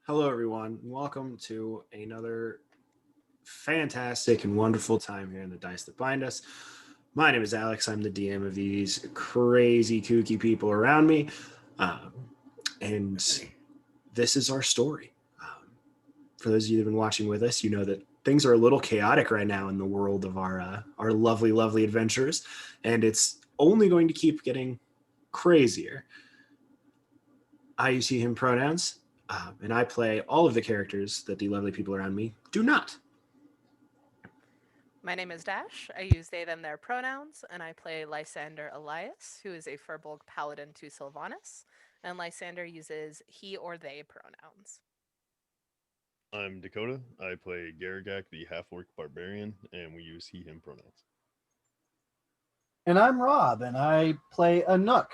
Hello, everyone. Welcome to another fantastic and wonderful time here in the Dice That Bind Us. My name is Alex. I'm the DM of these crazy, kooky people around me. Um, and this is our story. For those of you that have been watching with us, you know that things are a little chaotic right now in the world of our lovely, lovely adventurers. And it's only going to keep getting crazier. I use he, him pronouns, and I play all of the characters that the lovely people around me do not. My name is Dash. I use they, them, their pronouns, and I play Lysander Elias, who is a Furbolg paladin to Sylvanas. And Lysander uses he or they pronouns. I'm Dakota. I play Garagak, the half-orc barbarian, and we use he/him pronouns. And I'm Rob, and I play Anook,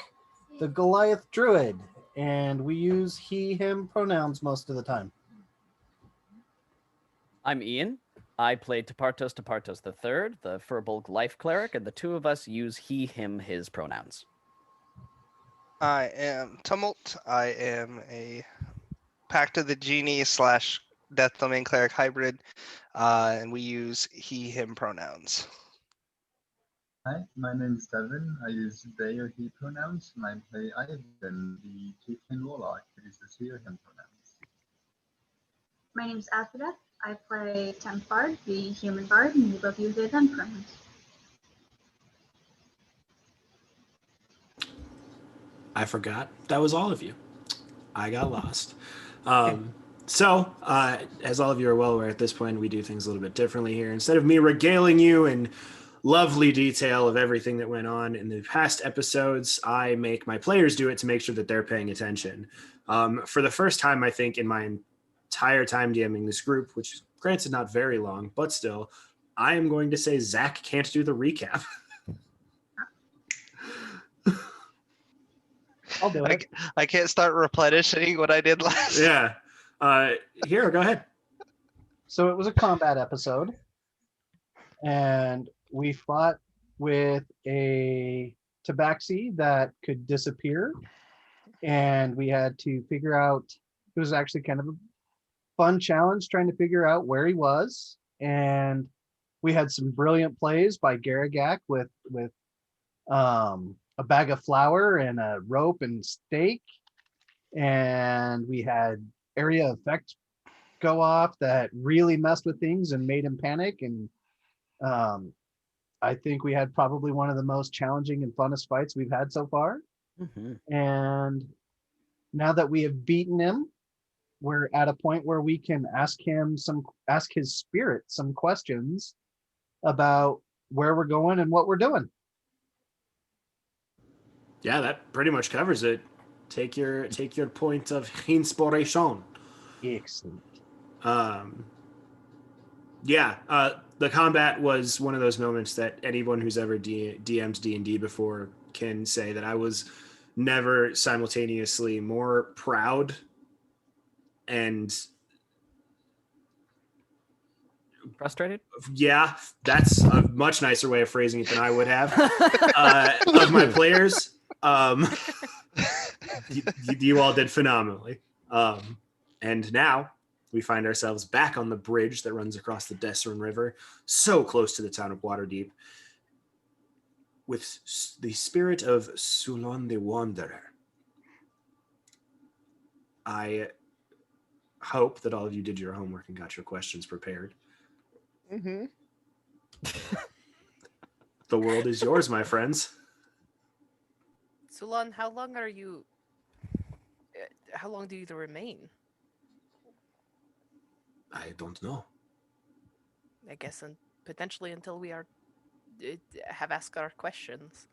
the Goliath druid, and we use he, him pronouns most of the time. I'm Ian. I play Tepartos III, the Furbolg life cleric, and the two of us use he, him, his pronouns. I am Tumult. I am a Pact of the Genie / Death Domain Cleric hybrid, and we use he, him pronouns. Hi, my name is Devin. I use they or he pronouns, and I play Ivan, the Chieftain Warlock, who uses he or him pronouns. My name is Aphrodite. I play Temp Bard, the human bard, and we both use they them pronouns. I forgot that was all of you. I got lost. So, as all of you are well aware at this point, we do things a little bit differently here. Instead of me regaling you in lovely detail of everything that went on in the past episodes, I make my players do it to make sure that they're paying attention. For the first time, I think, in my entire time DMing this group, which is granted not very long, but still, I am going to say Zach can't do the recap. I'll do it. I can't start replenishing what I did last. Yeah. Here, go ahead. So it was a combat episode, and we fought with a tabaxi that could disappear, and we had to figure out, it was actually kind of a fun challenge trying to figure out where he was, and we had some brilliant plays by Garagak with a bag of flour and a rope and stake, and we had area effect go off that really messed with things and made him panic, and I think we had probably one of the most challenging and funnest fights we've had so far. Mm-hmm. And now that we have beaten him, we're at a point where we can ask his spirit some questions about where we're going and what we're doing. Yeah, that pretty much covers it. Take your point of inspiration. Excellent. The combat was one of those moments that anyone who's ever DM'd D&D before can say that I was never simultaneously more proud and Frustrated? yeah, that's a much nicer way of phrasing it than I would have of my players. You all did phenomenally. And now we find ourselves back on the bridge that runs across the Desserin River, so close to the town of Waterdeep, with the spirit of Sulon the Wanderer. I hope that all of you did your homework and got your questions prepared. Mm-hmm. The world is yours, my friends. Sulan, how long do you remain? I don't know. I guess potentially until we have asked our questions.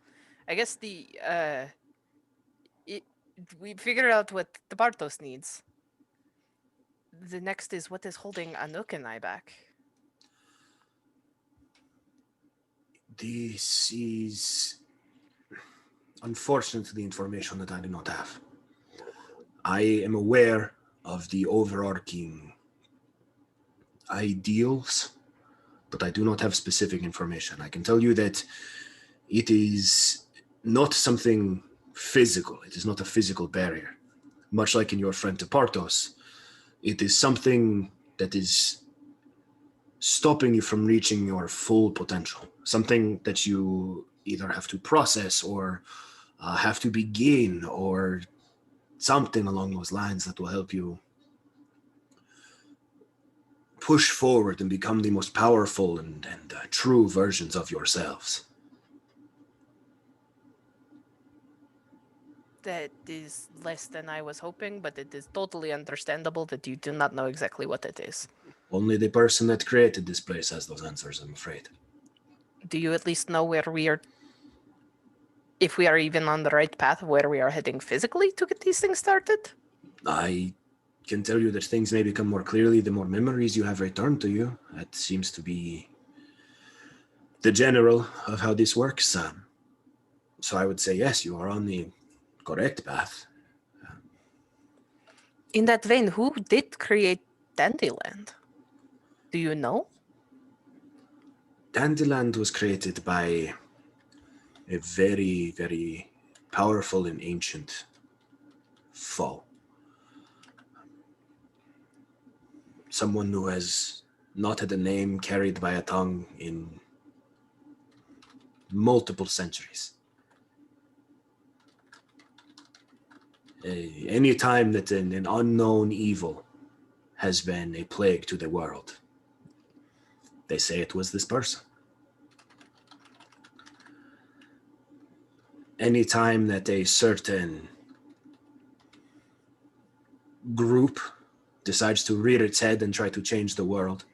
I guess we figured out what the Bartos needs. The next is what is holding Anouk and I back. This is unfortunately information that I do not have. I am aware of the overarching ideals, but I do not have specific information. I can tell you that it is not something physical. It is not a physical barrier. Much like in your friend Tepartos, It is something that is stopping you from reaching your full potential. Something that you either have to process or have to begin, or something along those lines that will help you push forward and become the most powerful and true versions of yourselves. That is less than I was hoping, but it is totally understandable that you do not know exactly what it is. Only the person that created this place has those answers, I'm afraid. Do you at least know where we are, if we are even on the right path, where we are heading physically to get these things started? I can tell you that things may become more clearly the more memories you have returned to you. That seems to be the general of how this works. So I would say, yes, you are on the correct path. In that vein, who did create Dandyland? Do you know? Dandyland was created by a very, very powerful and ancient foe. Someone who has not had a name carried by a tongue in multiple centuries. Any time that an unknown evil has been a plague to the world, they say it was this person. Any time that a certain group decides to rear its head and try to change the world,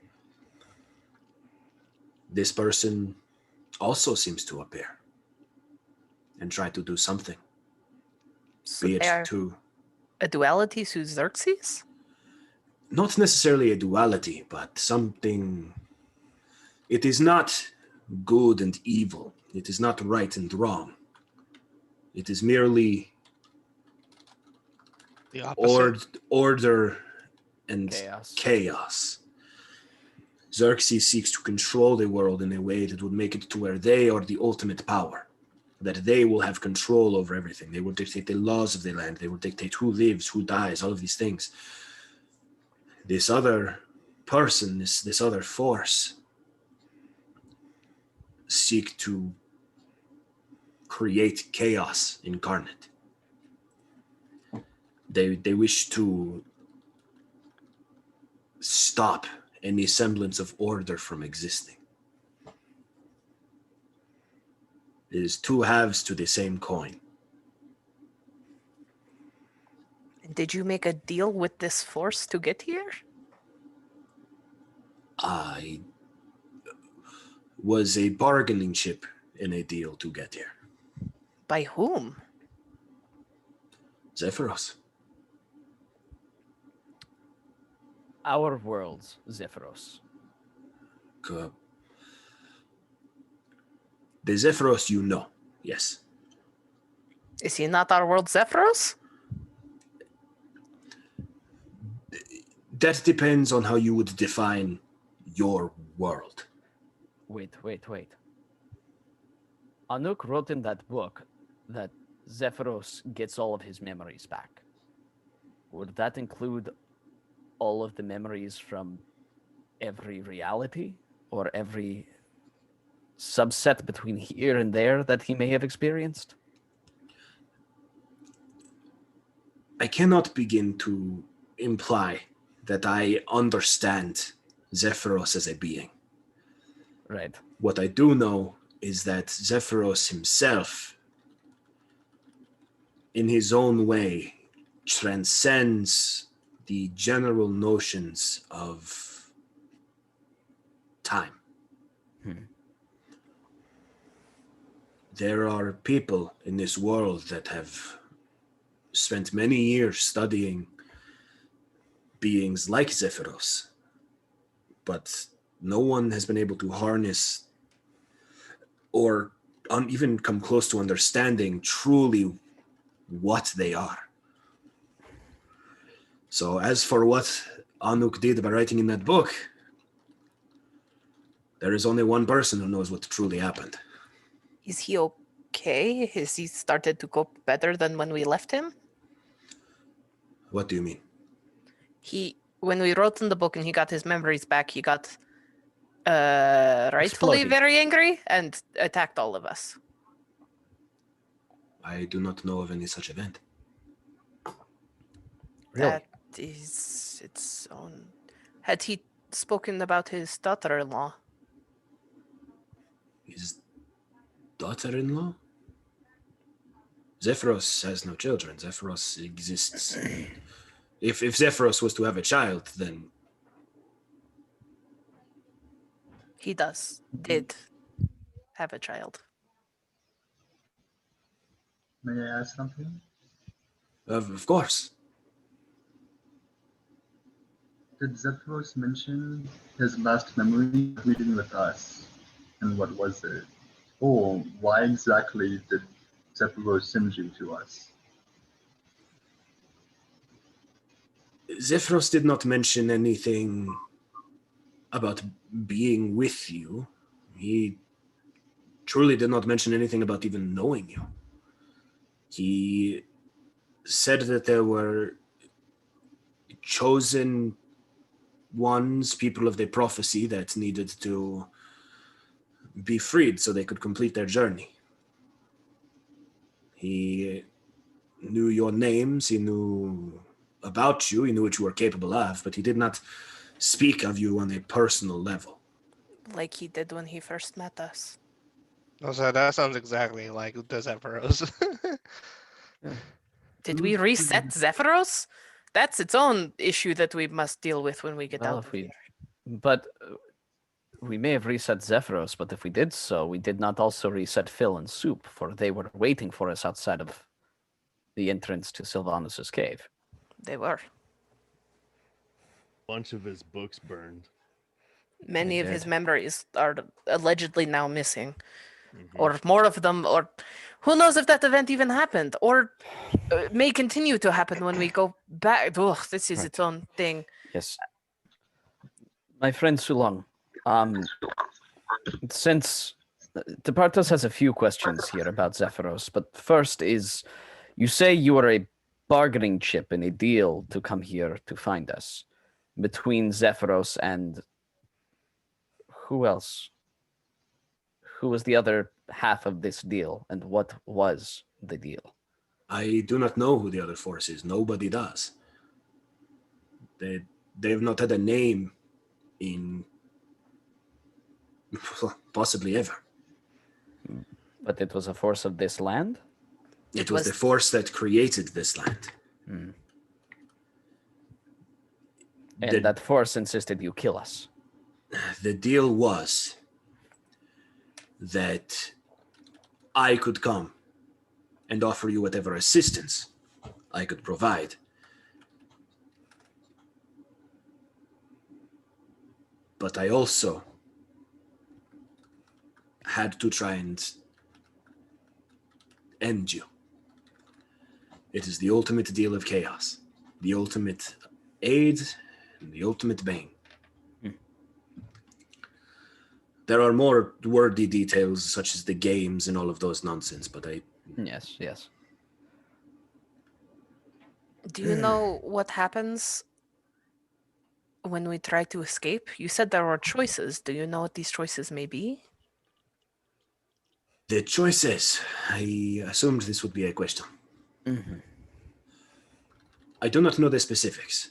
this person also seems to appear and try to do something. So Be they it are to, a duality to Xerxes? not necessarily a duality, but something. It is not good and evil. It is not right and wrong. It is merely The opposite. order and Chaos. chaos. Xerxes seeks to control the world in a way that would make it to where they are the ultimate power, that they will have control over everything. They will dictate the laws of the land. They will dictate who lives, who dies, all of these things. This other person, this other force, seek to create chaos incarnate. They wish to stop any semblance of order from existing. It is two halves to the same coin. Did you make a deal with this force to get here? I was a bargaining chip in a deal to get here. By whom? Zephyros. Our worlds, Zephyros. The Zephyros you know, yes. Is he not our world Zephyros? That depends on how you would define your world. Wait. Anuk wrote in that book that Zephyros gets all of his memories back. Would that include all of the memories from every reality or every subset between here and there that he may have experienced? I cannot begin to imply that I understand Zephyros as a being. Right. What I do know is that Zephyros himself, in his own way, transcends the general notions of time. There are people in this world that have spent many years studying beings like Zephyros, but no one has been able to harness or even come close to understanding truly what they are. So as for what Anuk did by writing in that book, there is only one person who knows what truly happened. Is he okay? Has he started to cope better than when we left him? What do you mean? He when we wrote in the book and he got his memories back, he got rightfully Exploded. very angry and attacked all of us. I do not know of any such event. Really? That is its own. Had he spoken about his daughter-in-law? His daughter-in-law? Zephyros has no children. Zephyros exists. If Zephyros was to have a child, then He did have a child. May I ask something? of course. Did Zephyros mention his last memory reading with us? And what was it? Or why exactly did Zephyros send you to us? Zephyros did not mention anything about being with you. He truly did not mention anything about even knowing you. He said that there were chosen ones, people of the prophecy, that needed to be freed so they could complete their journey. He knew your names, he knew about you, he knew what you were capable of, but he did not speak of you on a personal level. Like he did when he first met us. Also, that sounds exactly like the Zephyros. Did we reset Zephyros? That's its own issue that we must deal with when we get Well, out of here. But we may have reset Zephyros, but if we did so, we did not also reset Phil and Soup, for they were waiting for us outside of the entrance to Sylvanus' cave. They were. Bunch of his books burned. Many of his did. memories are allegedly now missing. Mhm. Or more of them, or who knows if that event even happened, or may continue to happen when we go back. Ugh, this is Right. its own thing. Yes. My friend Sulong, since Tepartos has a few questions here about Zephyros, but first is, you say you are a bargaining chip in a deal to come here to find us between Zephyros and who else? Who was the other half of this deal, and what was the deal? I do not know who the other force is. Nobody does. They've not had a name in possibly ever. But it was a force of this land? It was the force that created this land. Hmm. And that force insisted you kill us. The deal was that I could come and offer you whatever assistance I could provide. But I also had to try and end you. It is the ultimate deal of chaos, the ultimate aid, and the ultimate bane. There are more wordy details, such as the games and all of those nonsense, but Yes, yes. Do you know what happens when we try to escape? You said there were choices. Do you know what these choices may be? The choices, I assumed this would be a question. Mm-hmm. I do not know the specifics.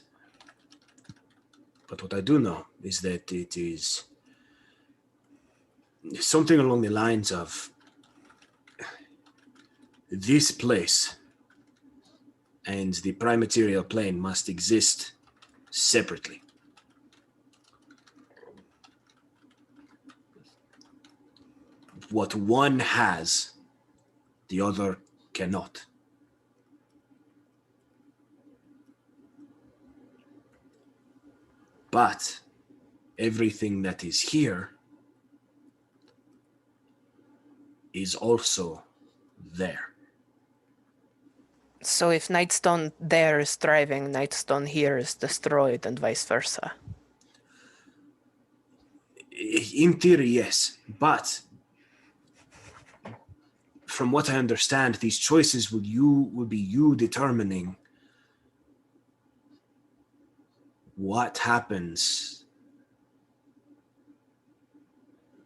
But what I do know is that it is something along the lines of this place and the prime material plane must exist separately. What one has, the other cannot. But everything that is here is also there. So if Nightstone there is thriving, Nightstone here is destroyed, and vice versa. In theory, yes. But from what I understand, these choices would be you determining what happens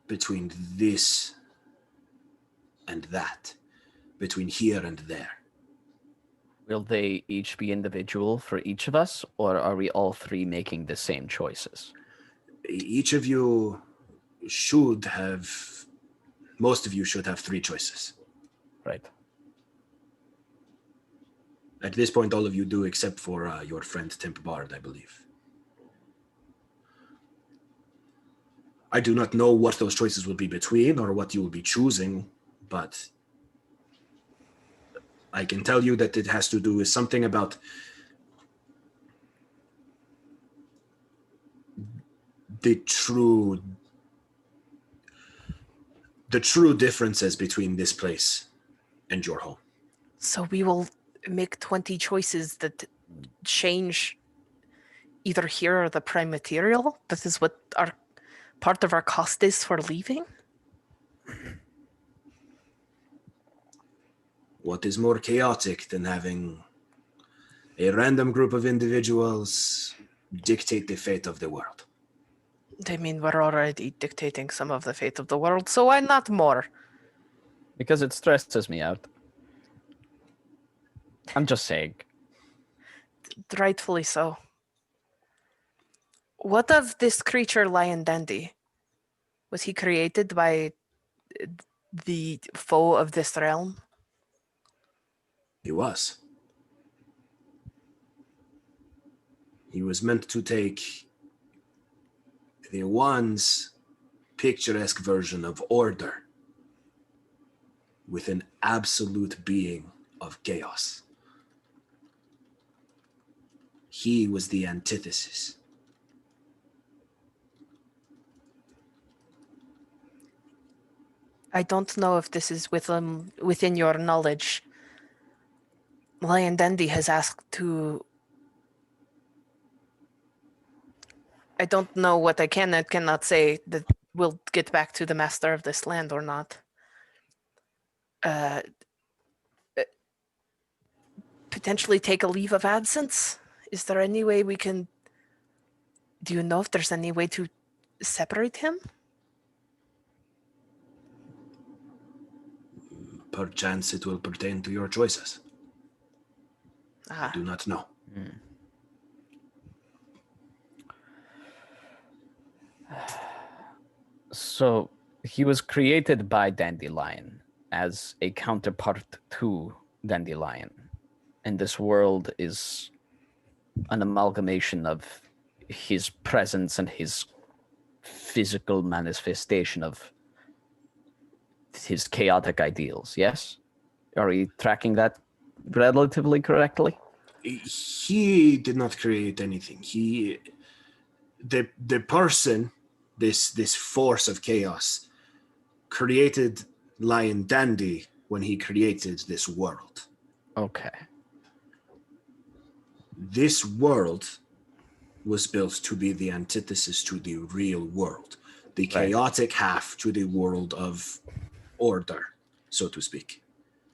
between this and that, between here and there. Will they each be individual for each of us, or are we all three making the same choices? Each of you should have, most of you should have 3 choices. Right. At this point, all of you do, except for your friend Temp Bard, I believe. I do not know what those choices will be between or what you will be choosing, but I can tell you that it has to do with something about the true differences between this place and your home. So we will make 20 choices that change either here or the prime material. This is what our part of our cost is for leaving. What is more chaotic than having a random group of individuals dictate the fate of the world? I mean, we're already dictating some of the fate of the world, so why not more? Because it stresses me out. I'm just saying. Rightfully so. What of this creature, Lion Dandy? Was he created by the foe of this realm? He was. He was meant to take the one's picturesque version of order with an absolute being of chaos. He was the antithesis. I don't know if this is within your knowledge. Lion Dandy has asked to... I don't know what I can and cannot say that we'll get back to the master of this land or not. Potentially take a leave of absence? Is there any way we can... Do you know if there's any way to separate him? Perchance it will pertain to your choices. I Ah, do not know. So he was created by Dandelion as a counterpart to Dandelion. And this world is an amalgamation of his presence and his physical manifestation of his chaotic ideals, yes? Are we tracking that relatively correctly? He did not create anything. The person, this force of chaos, created Lion Dandy when he created this world. Okay. This world was built to be the antithesis to the real world, the chaotic half to the world of order, so to speak.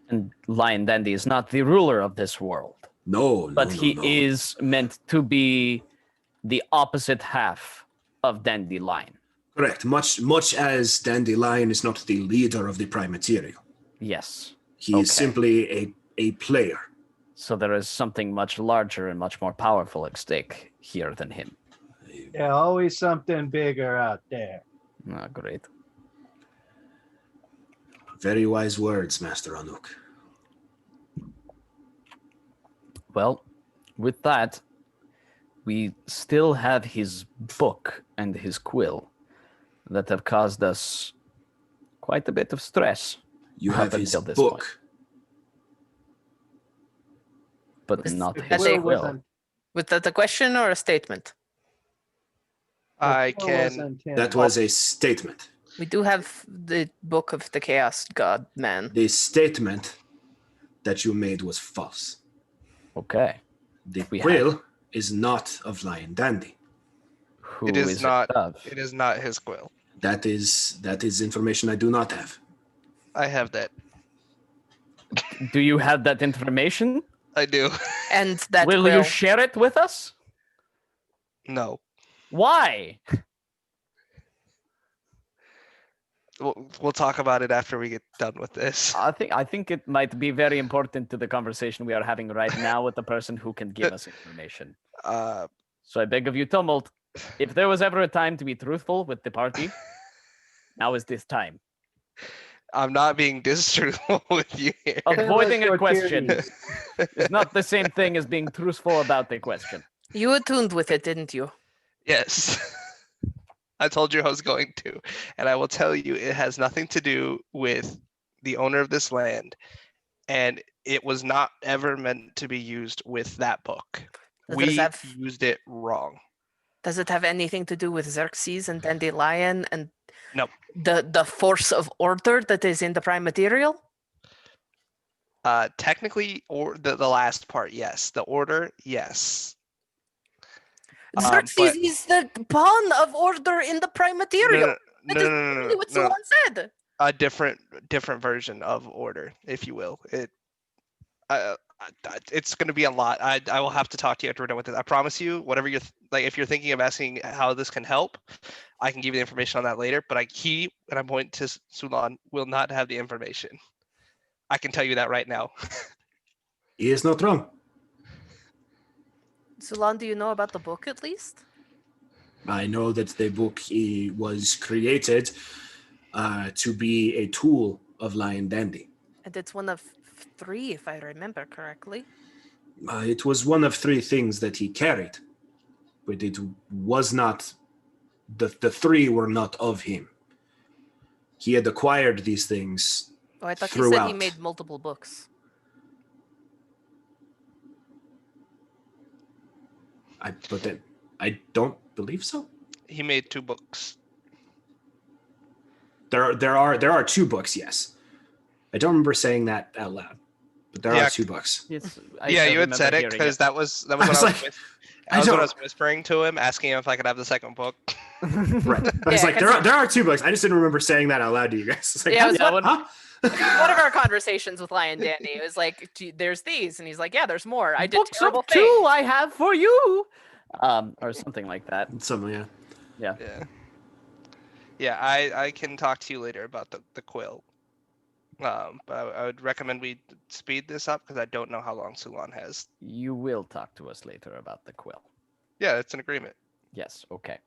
And Lion Dandy is not the ruler of this world. But He is meant to be the opposite half of Dandelion. Correct. Much as Dandelion is not the leader of the prime material. Yes. He is simply a player. So there is something much larger and much more powerful at stake here than him. Yeah, always something bigger out there. Oh, great. Very wise words, Master Anuk. Well, with that, we still have his book and his quill that have caused us quite a bit of stress. You have his until this book. point. But not The his quill quill. wasn't- was that a question or a statement? I quill can. wasn't him. That was a statement. We do have the book of the Chaos God Man. The statement that you made was false. Okay. The We quill is not of Lion Dandy. Who It is not. of? It is not his quill. That is information I do not have. I have that. Do you have that information? I do. And that Will quill. you share it with us? No. Why? We'll talk about it after we get done with this. I think it might be very important to the conversation we are having right now with the person who can give us information. So I beg of you, Tumult, if there was ever a time to be truthful with the party, now is this time. I'm not being distruthful with you here. Avoiding a your question tyrannies. is not the same thing as being truthful about the question. You attuned with it, didn't you? Yes. I told you I was going to. And I will tell you, it has nothing to do with the owner of this land. And it was not ever meant to be used with that book. Does We it have- used it wrong. Does it have anything to do with Xerxes and Dandelion and No. the force of order that is in the prime material? Technically, or the last part, yes. The order, yes. Xerxes but- is the pawn of order in the prime material. That is exactly what no. Solon said. A different version of order, if you will. It's going to be a lot. I will have to talk to you after we're done with it. I promise you, whatever you're like, if you're thinking of asking how this can help, I can give you the information on that later. But and I'm pointing to Sulan, will not have the information. I can tell you that right now. He is not wrong. Solon, do you know about the book at least? I know that the book was created to be a tool of Lion Dandy. And it's one of 3, if I remember correctly. It was one of 3 things that he carried, but it was not, the 3 were not of him. He had acquired these things Oh, I thought you said he throughout. made multiple books. But then I don't believe so. He made 2 books. There are 2 books, yes. I don't remember saying that out loud, but there Yeah. are 2 books. Yes, Yeah, you had said it hearing because that was what was I was like, with. I That was what I don't- was whispering to him, asking him if I could have the second book. Right. I was Yeah, like, 'cause there are 2 books. I just didn't remember saying that out loud to you guys. It's like, Yeah, it was what? one- Huh? One of our conversations with Lion Dandy, it was like, "Gee, there's these. And he's like, yeah, there's more. I did Books terrible of 2 things. I have for you. Or something like that. Something, yeah. Yeah, I can talk to you later about the quill. But I would recommend we speed this up because I don't know how long Sulan has. You will talk to us later about the quill. Yeah, it's an agreement. Yes, okay.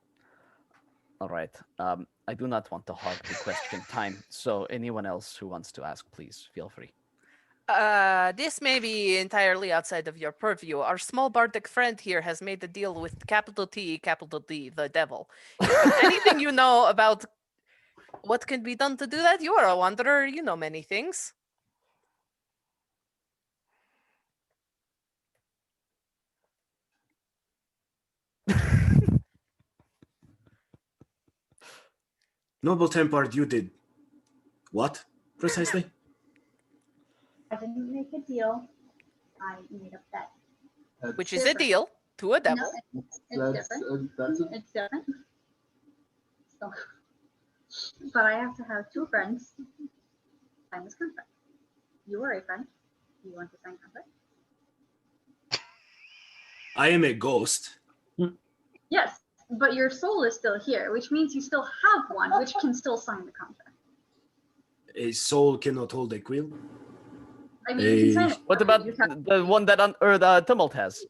All right. I do not want to hog the question time, so anyone else who wants to ask, please feel free. This may be entirely outside of your purview. Our small bardic friend here has made a deal with capital T, capital D, the devil. If there's anything you know about what can be done to do that, you are a wanderer. You know many things. Noble Templar, you did what precisely? I didn't make a deal. I made a bet. Which is a deal to a devil. No, it's That's different. that's a, It's different. So, but I have to have 2 friends sign this contract. You are a friend. You want to sign contract? I am a ghost. Yes, but your soul is still here, which means you still have one, which can still sign the contract. A soul cannot hold a quill. I mean, you can sign it. What about You have- the one that the Tumult has?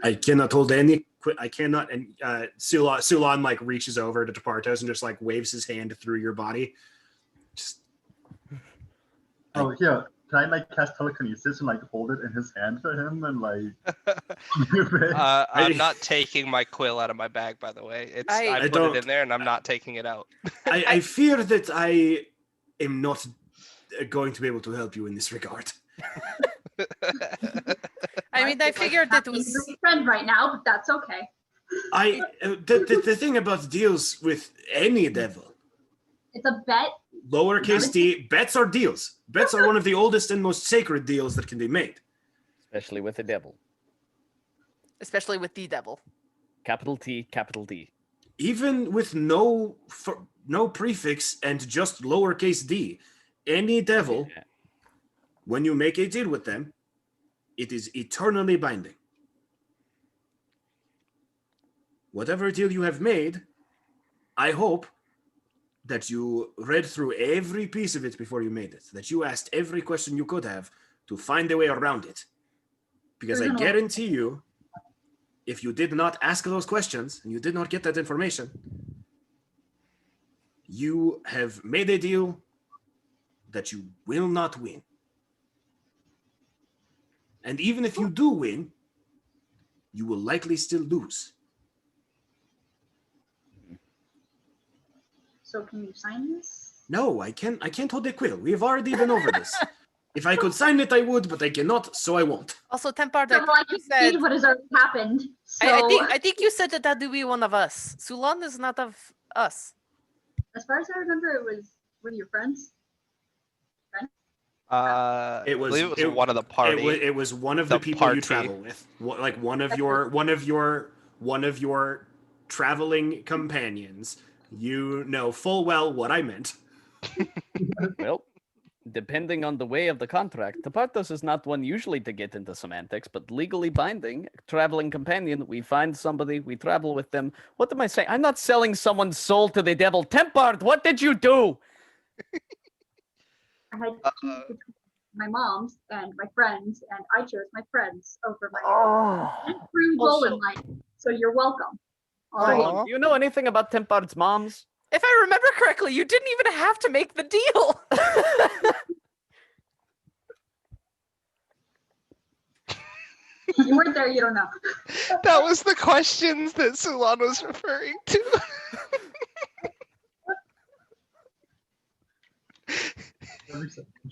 I cannot hold any. I cannot. And Sulan like reaches over to Departos and just like waves his hand through your body. Just oh yeah. Can I like cast telekinesis and like hold it in his hand for him and like move it? I'm not taking my quill out of my bag, by the way. I I put don't- it in there and I'm not taking it out. I fear that I am not going to be able to help you in this regard. I mean, I figured it Happy to was. be a friend right now, but that's okay. The thing about deals with any devil, It's a bet. lowercase d, bets are deals. Bets are one of the oldest and most sacred deals that can be made. Especially with the devil. Especially with the devil. Capital T, capital D. Even with no prefix and just lowercase d, any devil, Yeah. when you make a deal with them, it is eternally binding. whatever deal you have made, I hope that you read through every piece of it before you made it, that you asked every question you could have to find a way around it. Because I guarantee you, if you did not ask those questions and you did not get that information, you have made a deal that you will not win. And even if you do win, you will likely still lose. So can you sign this? No, I can't hold a quill. We have already been over this. If I could sign it, I would, but I cannot, so I won't. Also, Tempard, So, well, I you can said, see what has already happened. So I think you said that that would be one of us. Sulan is not of us. as far as I remember, it was one of your friends. I believe it was one of the party. It was one of the people you travel with, like one of your traveling companions. You know full well what I meant. Well, depending on the way of the contract, Tepartos is not one usually to get into semantics, but legally binding. Traveling companion, we find somebody, we travel with them. What am I saying? I'm not selling someone's soul to the devil. Tempard, what did you do? I had to choose between my mom's and my friends, and I chose my friends over my free goal in life. So you're welcome. All right. Aw. Do you know anything about Tempard's moms? If I remember correctly, you didn't even have to make the deal. You weren't there, you don't know. That was the questions that Sulan was referring to.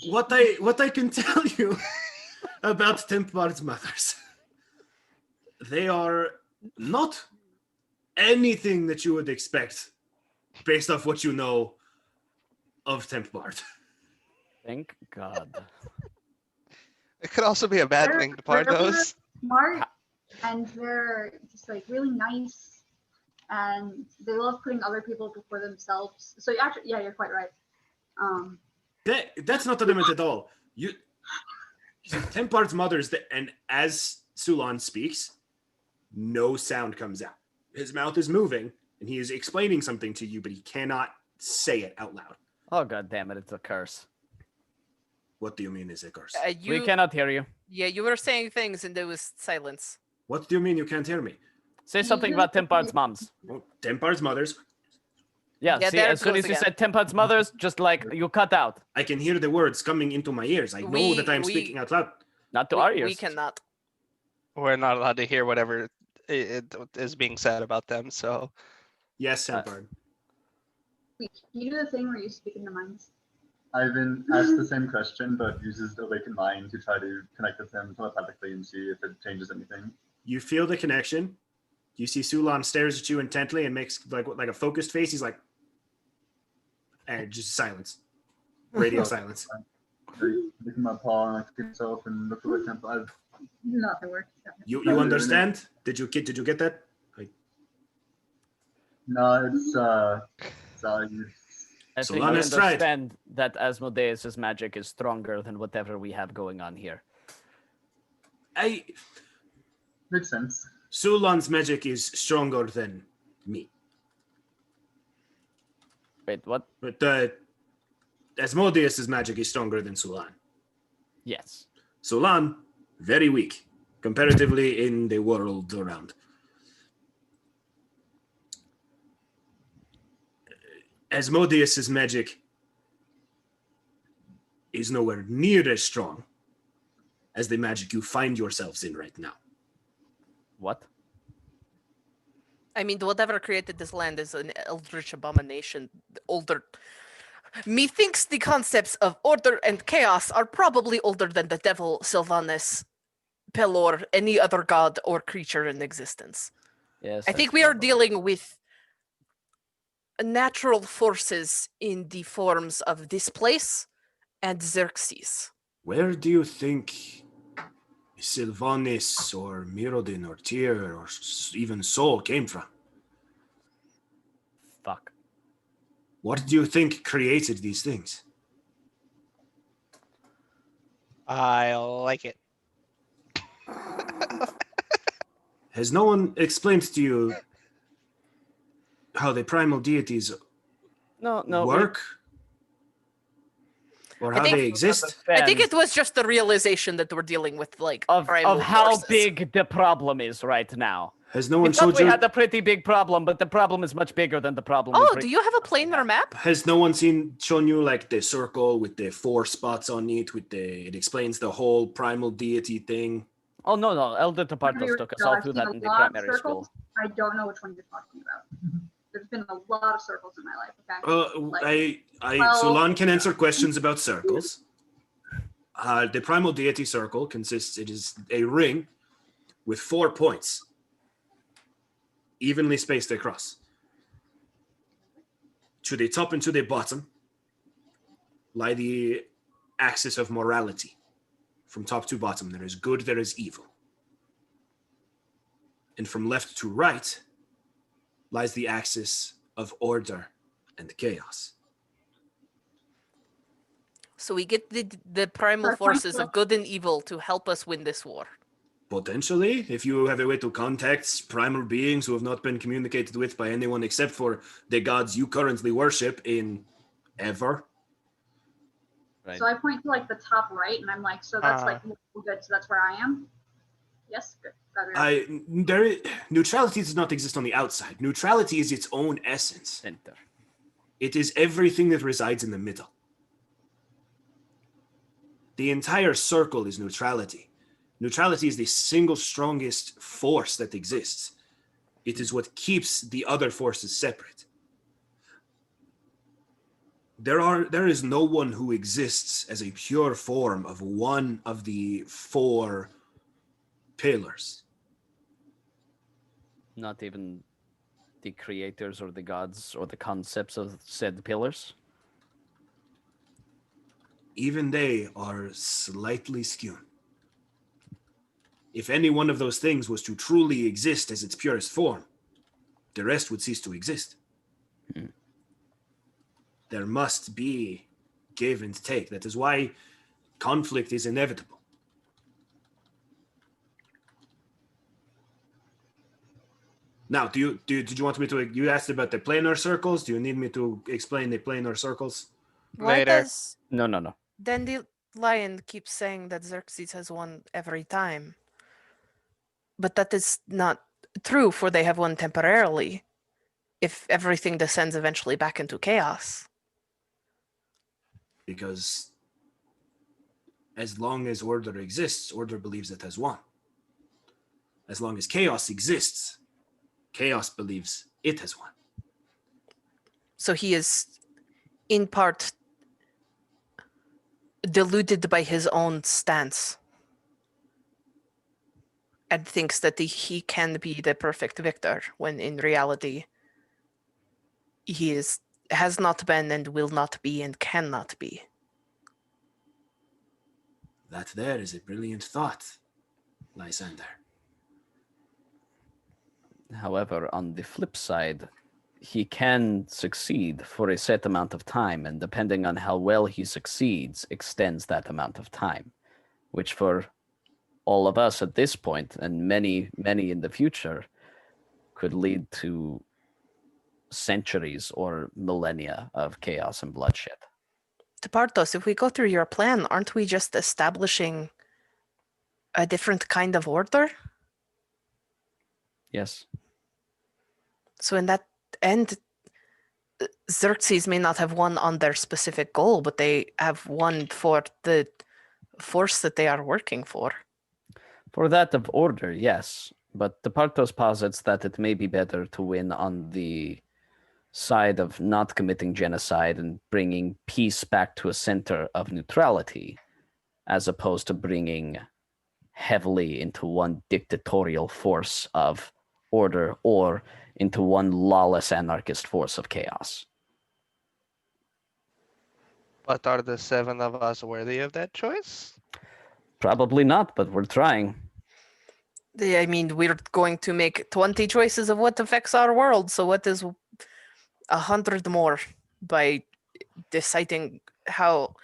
What I can tell you about Tempard's mothers, they are not anything that you would expect based off what you know of Tempard. Thank God. It could also be a bad They're- thing to part they're those. Smart, and they're just like really nice, and they love putting other people before themselves. So actually, yeah, you're quite right. That's not the limit at all. Tempard's mother's and as Sulan speaks, no sound comes out. His mouth is moving and he is explaining something to you, but he cannot say it out loud. Oh, God damn it, it's a curse. What do you mean is a curse? We cannot hear you. Yeah, you were saying things and there was silence. What do you mean you can't hear me? Say something about Tempard's moms. Well, Tempard's mother's. Yeah, Yeah, see, there as it soon goes as you again. said Tempard's mothers, just like you cut out. I can hear the words coming into my ears. I know that I'm We- speaking out loud. Not to our ears. We cannot. We're not allowed to hear whatever is being said about them. So Yes, Tempard. Wait, can you do the thing where you speak in the minds? Ivan asks the same question, but uses Awakened Mind to try to connect with him telepathically and see if it changes anything. You feel the connection. You see Sulan stares at you intently and makes like a focused face. He's like, and just silence. Radio silence. Look at my paw and I look at himself and look at what temple I've. Nothing works. You No, understand? Did you get that? No, it's you. I So think we Lana's tried. understand that Asmodeus' magic is stronger than whatever we have going on here. Makes sense. Sulan's magic is stronger than me. Wait, what? But Asmodeus' magic is stronger than Sulan. Yes. Sulan, very weak, comparatively in the world around. Asmodeus' magic is nowhere near as strong as the magic you find yourselves in right now. What? I mean, whatever created this land is an eldritch abomination. Methinks the concepts of order and chaos are probably older than the devil, Sylvanus, Pelor, any other god or creature in existence. Yes. I think that's we are probably- dealing with natural forces in the forms of this place and Xerxes. Where do you think Sylvanis or Mirrodin or Tyr or even Sol came from? Fuck. What do you think created these things? I like it. Has no one explained to you how the primal deities No. work, or how they exist. I think it was just the realization that we're dealing with like of primal how forces. big the problem is right now. Has no We one thought showed we you? had a pretty big problem, but the problem is much bigger than the problem. Oh, do you have a planar map? Has no one shown you like the circle with the 4 spots on it? It explains the whole primal deity thing. Oh no! Elder Tapartos took us all I've through seen that a in the lot of primary circles. school. I don't know which one you're talking about. There's been a lot of circles in my life. Okay. Sulan can answer questions about circles. The primal deity circle it is a ring with 4 points, evenly spaced across. To the top and to the bottom lie the axis of morality. From top to bottom, there is good, there is evil. And from left to right lies the axis of order and chaos. So we get the primal forces of good and evil to help us win this war. Potentially, if you have a way to contact primal beings who have not been communicated with by anyone except for the gods you currently worship in ever. Right. So I point to like the top right, and I'm like, so that's like good. So that's where I am. Yes, good. Neutrality does not exist on the outside. Neutrality is its own essence. Center. It is everything that resides in the middle. The entire circle is neutrality. Neutrality is the single strongest force that exists. It is what keeps the other forces separate. There is no one who exists as a pure form of one of the 4 pillars. Not even the creators or the gods or the concepts of said pillars. Even they are slightly skewed. If any one of those things was to truly exist as its purest form, the rest would cease to exist. There must be give and take. That is why conflict is inevitable. Now, did you want me to? You asked about the planar circles. Do you need me to explain the planar circles? Why Later. does No. Dandelion keep saying that Xerxes has won every time? But that is not true, for they have won temporarily. If everything descends eventually back into chaos. Because as long as order exists, order believes it has won. As long as chaos exists, chaos believes it has won. So he is, in part, deluded by his own stance and thinks that he can be the perfect victor, when in reality he has not been and will not be and cannot be. That there is a brilliant thought, Lysander. However, on the flip side, he can succeed for a set amount of time, and depending on how well he succeeds, extends that amount of time, which for all of us at this point, and many, many in the future, could lead to centuries or millennia of chaos and bloodshed. Tepartos, if we go through your plan, aren't we just establishing a different kind of order? Yes. So in that end, Xerxes may not have won on their specific goal, but they have won for the force that they are working for. For that of order, yes. But Tepartos posits that it may be better to win on the side of not committing genocide and bringing peace back to a center of neutrality, as opposed to bringing heavily into one dictatorial force of order or into one lawless anarchist force of chaos. But are the 7 of us worthy of that choice? Probably not, but we're trying. I mean, we're going to make 20 choices of what affects our world, so what is 100 more by deciding how...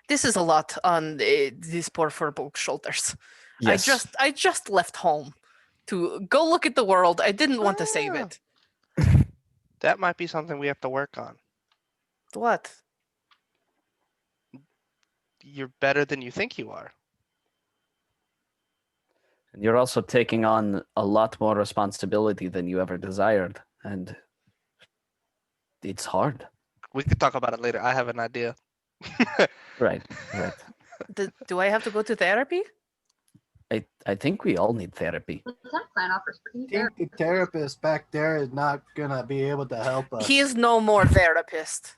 This is a lot on these poor furbolg shoulders. Yes. I just left home to go look at the world. I didn't want to save it. That might be something we have to work on. What? You're better than you think you are. And you're also taking on a lot more responsibility than you ever desired, and it's hard. We could talk about it later. I have an idea. Right. Do I have to go to therapy? I think we all need therapy. The temp plan offers free I think the therapist back there is not gonna be able to help us. He is no more therapist.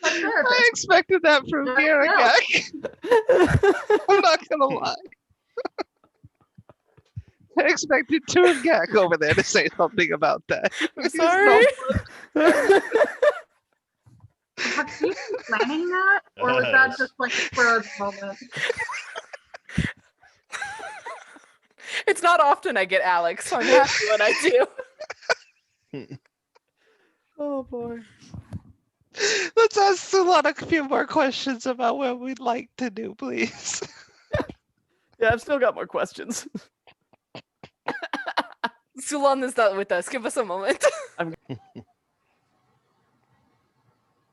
I expected that from No, Garagak. I'm not gonna lie. I expected Turgak over there to say something about that. He's Sorry. Have you been planning that, or was that just like for a moment? It's not often I get Alex, so I'm happy when I do. Oh boy. Let's ask Sulana a few more questions about what we'd like to do, please. Yeah, I've still got more questions. Sulan is not with us. Give us a moment.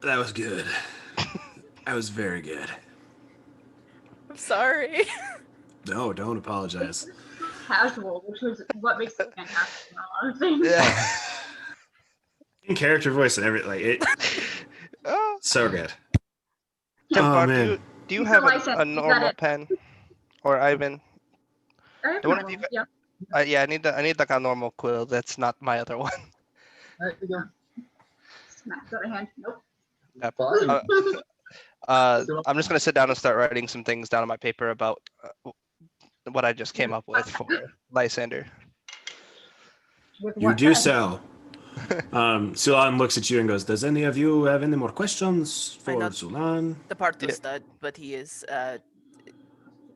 That was good. That was very good. I'm sorry. No, don't apologize. Casual, which was what makes it fantastic in a lot of things. Yeah. In character voice and everything, like it. Oh, So good. Tempar, man. do you It's have a license, a you normal got it. pen? Or Ivan? Or The one that you everyone, got- yeah. Yeah, I need like a normal quill. That's not my other one. There you go. Smack out of hand. Nope. Yep. Fine. I'm just gonna sit down and start writing some things down on my paper about what I just came up with for Lysander. With You what do pen? so. Sulan looks at you and goes, "Does any of you have any more questions I for know. Sulan?" The part was dead, but he is.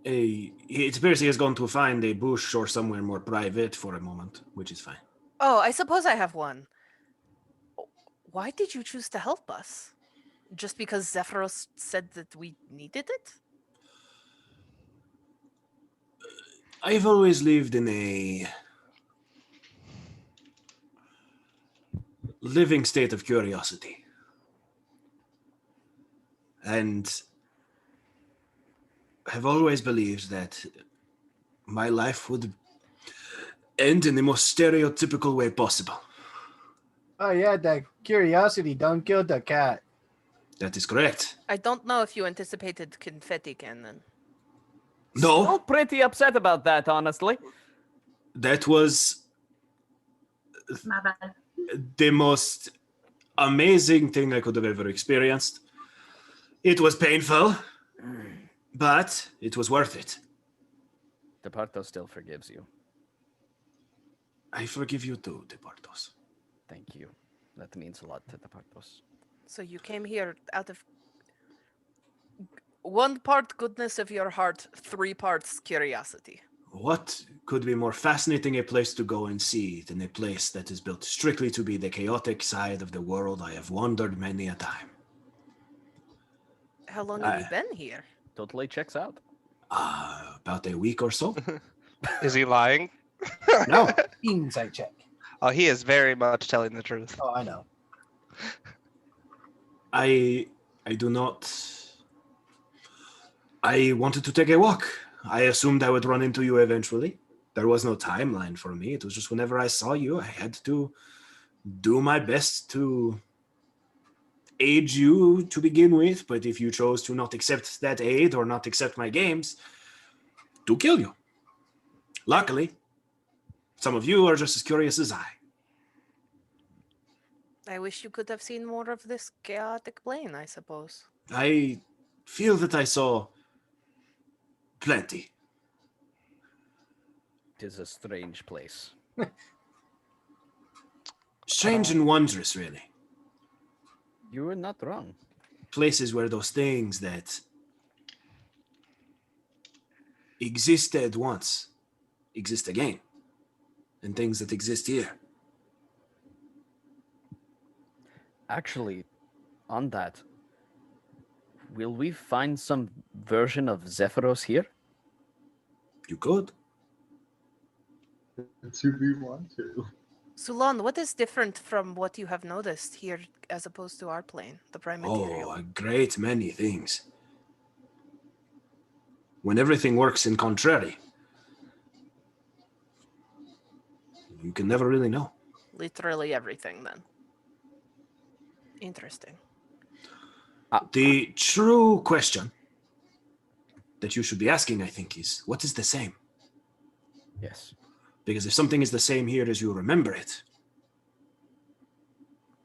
It appears he has gone to find a bush or somewhere more private for a moment, which is fine. Oh, I suppose I have one. Why did you choose to help us? Just because Zephyros said that we needed it? I've always lived in a living state of curiosity. And have always believed that my life would end in the most stereotypical way possible. Oh yeah, that curiosity don't kill the cat. That is correct. I don't know if you anticipated confetti cannon. No, Still pretty upset about that, honestly. that was My bad. the most amazing thing I could have ever experienced. It was painful, but it was worth it. DeParto still forgives you. I forgive you too, Departos. Thank you. That means a lot to DePartos. So you came here out of 1 part goodness of your heart, 3 parts curiosity. What could be more fascinating a place to go and see than a place that is built strictly to be the chaotic side of the world I have wandered many a time? How long have you been here? Totally checks out. About a week or so. Is he lying? No, Insight check. Oh, he is very much telling the truth. Oh, I know. I do not. I wanted to take a walk. I assumed I would run into you eventually. There was no timeline for me. It was just whenever I saw you, I had to do my best to aid you to begin with. But if you chose to not accept that aid or not accept my games, to kill you. Luckily, some of you are just as curious as I. I wish you could have seen more of this chaotic plane, I suppose. I feel that I saw plenty. It is a strange place. Strange and wondrous, really. You were not wrong. Places where those things that existed once exist again. And things that exist here. Actually, on that, Will we find some version of Zephyros here? You could. Do we want to? Sulan, what is different from what you have noticed here as opposed to our plane, the prime material? Oh, a great many things. When everything works in contrary, you can never really know. Literally everything, then. Interesting. The true question that you should be asking, I think, is what is the same? Yes. Because if something is the same here as you remember it,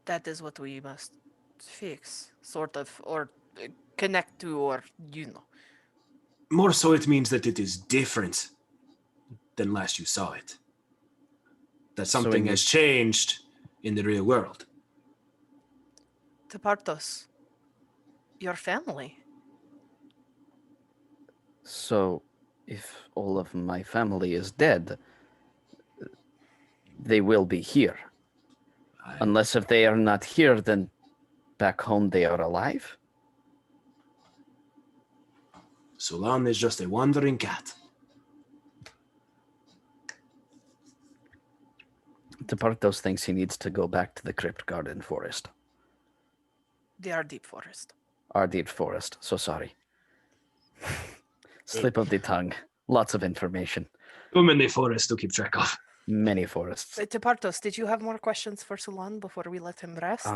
That is what we must fix, sort of, or connect to, or, you know. more so it means that it is different than last you saw it. That So something in has this- changed in the real world. Tepartos, your family. So, if all of my family is dead, they will be here. Unless if they are not here, then back home they are alive? Sulan is just a wandering cat. Tepartos thinks he needs to go back to the Crypt Garden Forest. They are deep forest. Our deep forest, so sorry. Slip of the tongue. Lots of information. Too many forests to keep track of. Many forests. Tepartos, did you have more questions for Sulan before we let him rest?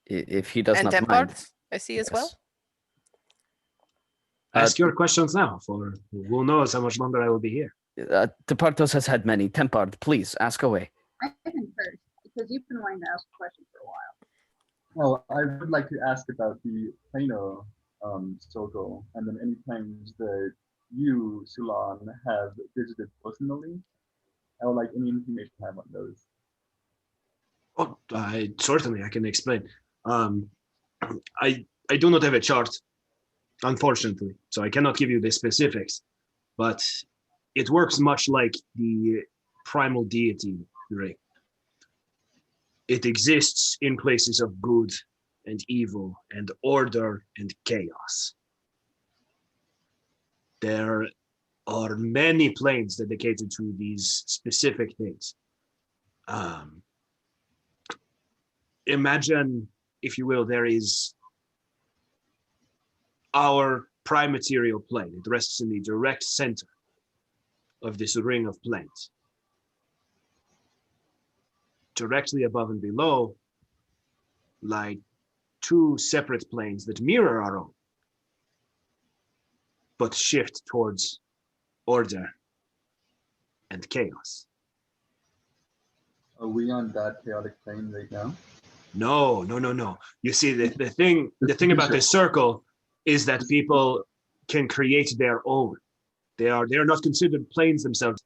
If he does and not mind. Tempart, I see as well. Yes. Ask your questions now, for who knows how much longer I will be here. Tepartos has had many. Tempard, please, ask away. I can first, because you've been wanting to ask a question for a while. Well, I would like to ask about the Plano circle, and then any planes that you, Sulan, have visited personally. I would like any information I have on those. Oh, certainly I can explain. I do not have a chart, unfortunately, so I cannot give you the specifics, but it works much like the primal deity ring. It exists in places of good and evil and order and chaos. There are many planes dedicated to these specific things. Imagine, if you will, there is our prime material plane. It rests in the direct center of this ring of planes. Directly above and below lie two separate planes that mirror our own, but shift towards order and chaos. Are we on that chaotic plane right now? No. You see, the thing about this circle is that people can create their own. They are not considered planes themselves.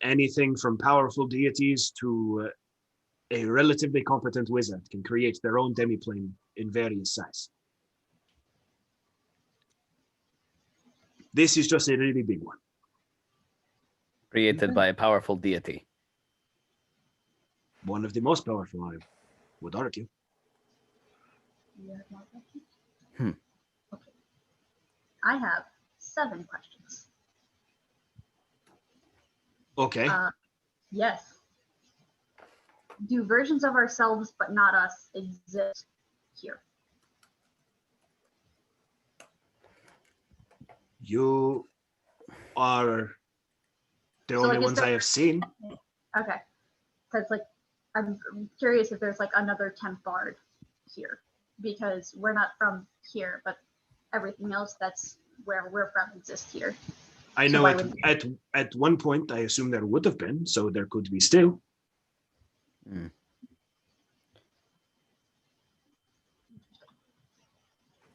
Anything from powerful deities to a relatively competent wizard can create their own demiplane in various size. This is just a really big one. Created by a powerful deity. One of the most powerful, I would argue. You have more questions? Hmm. Okay. I have 7 questions. Okay. Yes. Do versions of ourselves, but not us, exist here? You are the So, only like, is ones I there- have seen. Okay. Because, like, I'm curious if there's, like, another temp bard here. Because we're not from here, but everything else that's where we're from exists here. I So know why wouldn't at one point, I assume there would have been, so there could be still. Hmm.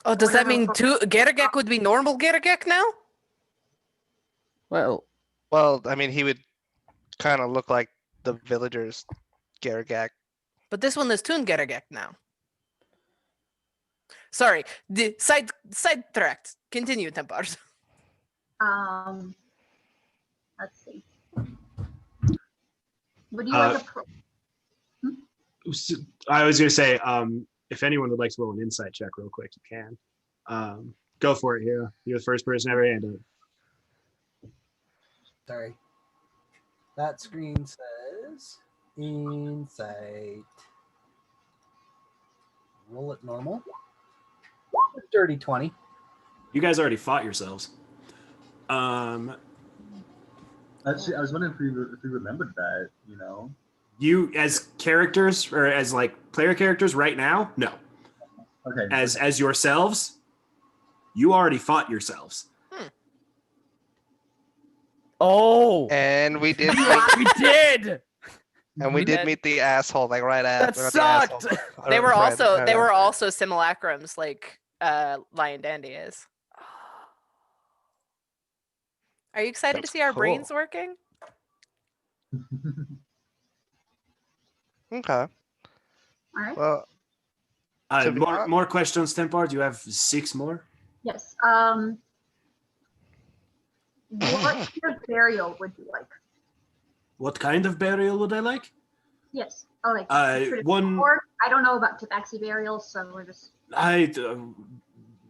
Oh, does that mean Whatever. Garagak would be normal Garagak now? Well, Well, I mean, he would kind of look like the villagers, Garagak. But this one is Toon Garagak now. Sorry, the sidetracked. Continue, Tempars. Let's see. Would you like a I was going to say, if anyone would like to roll an insight check real quick, you can. Go for it, Hero. You're the first person ever hand up. Sorry. That screen says insight. Roll it normal. Dirty 20. You guys already fought yourselves. Actually, I was wondering if we remembered that, you know? You as characters or as like player characters right now, no. Okay. As yourselves, you already fought yourselves. Oh, And we did we did. and we did That- meet the asshole like right after. That the asshole- sucked. They were right- also right they were after. also simulacrums like Lion Dandy is. Are you excited to That's see our brains cool. working? Okay. All right. Well, to be hon- More questions, Templar. Do you have 6 more? Yes. What kind of burial would you like? What kind of burial would I like? Yes. Oh, like One. Or I don't know about tabaxi burials, so we're just.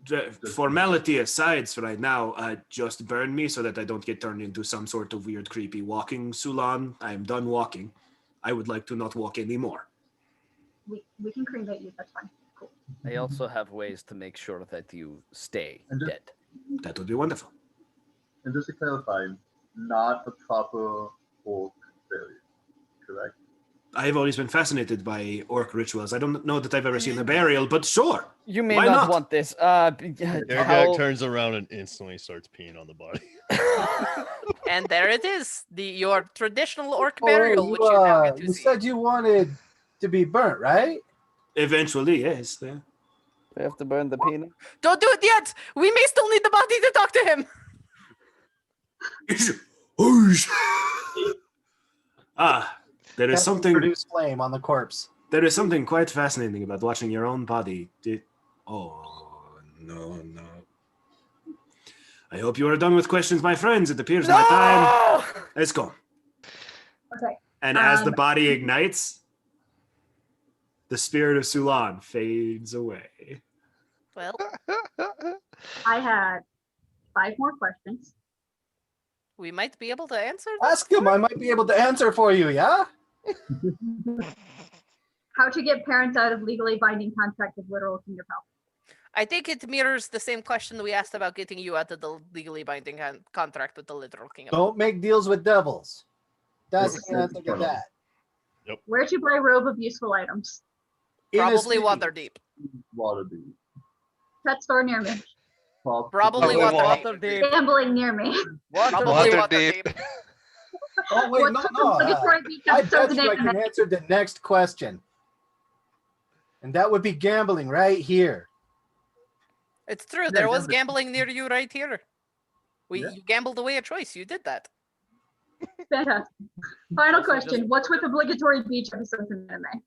The formality aside, for right now, just burn me so that I don't get turned into some sort of weird, creepy walking Sulan. I am done walking. I would like to not walk anymore. We can cremate you. That's fine. Cool. I also have ways to make sure that you stay And just- dead. That would be wonderful. And just to clarify, not a proper orc burial, correct? I've always been fascinated by orc rituals. I don't know that I've ever seen a burial, but sure. You may Why not, not? want this. Gargak turns around and instantly starts peeing on the body. And there it is, your traditional orc burial, which you now get to You see. said you wanted to be burnt, right? Eventually, yes. Yeah. We have to burn the penis. Don't do it yet. We may still need the body to talk to him. There is Can't something. produce flame on the corpse. There is something quite fascinating about watching your own body. No. I hope you are done with questions, my friends. It appears my time. Let's go. Okay. And as the body ignites, the spirit of Sulan fades away. Well, I had 5 more questions. we might be able to answer them. Ask him. I might be able to answer for you, yeah? How to get parents out of legally binding contract with literal king of hell. I think it mirrors the same question we asked about getting you out of the legally binding contract with the literal king of hell. Don't make deals with devils. That's Yes, the answer to that. Where to buy robe of useful items? In a Probably city. Waterdeep. Waterdeep. Pet store near me. Probably Waterdeep. Gambling near me. Probably Waterdeep. Waterdeep. Oh, wait, What's no, the no. obligatory beach I episode bet you I today? can answer the next question. And that would be gambling right here. It's true. Yeah, There was gambling. gambling near you right here. Yeah. You gambled away a choice. You did that. Fantastic. Final Also just- question. What's with obligatory beach episodes in anime?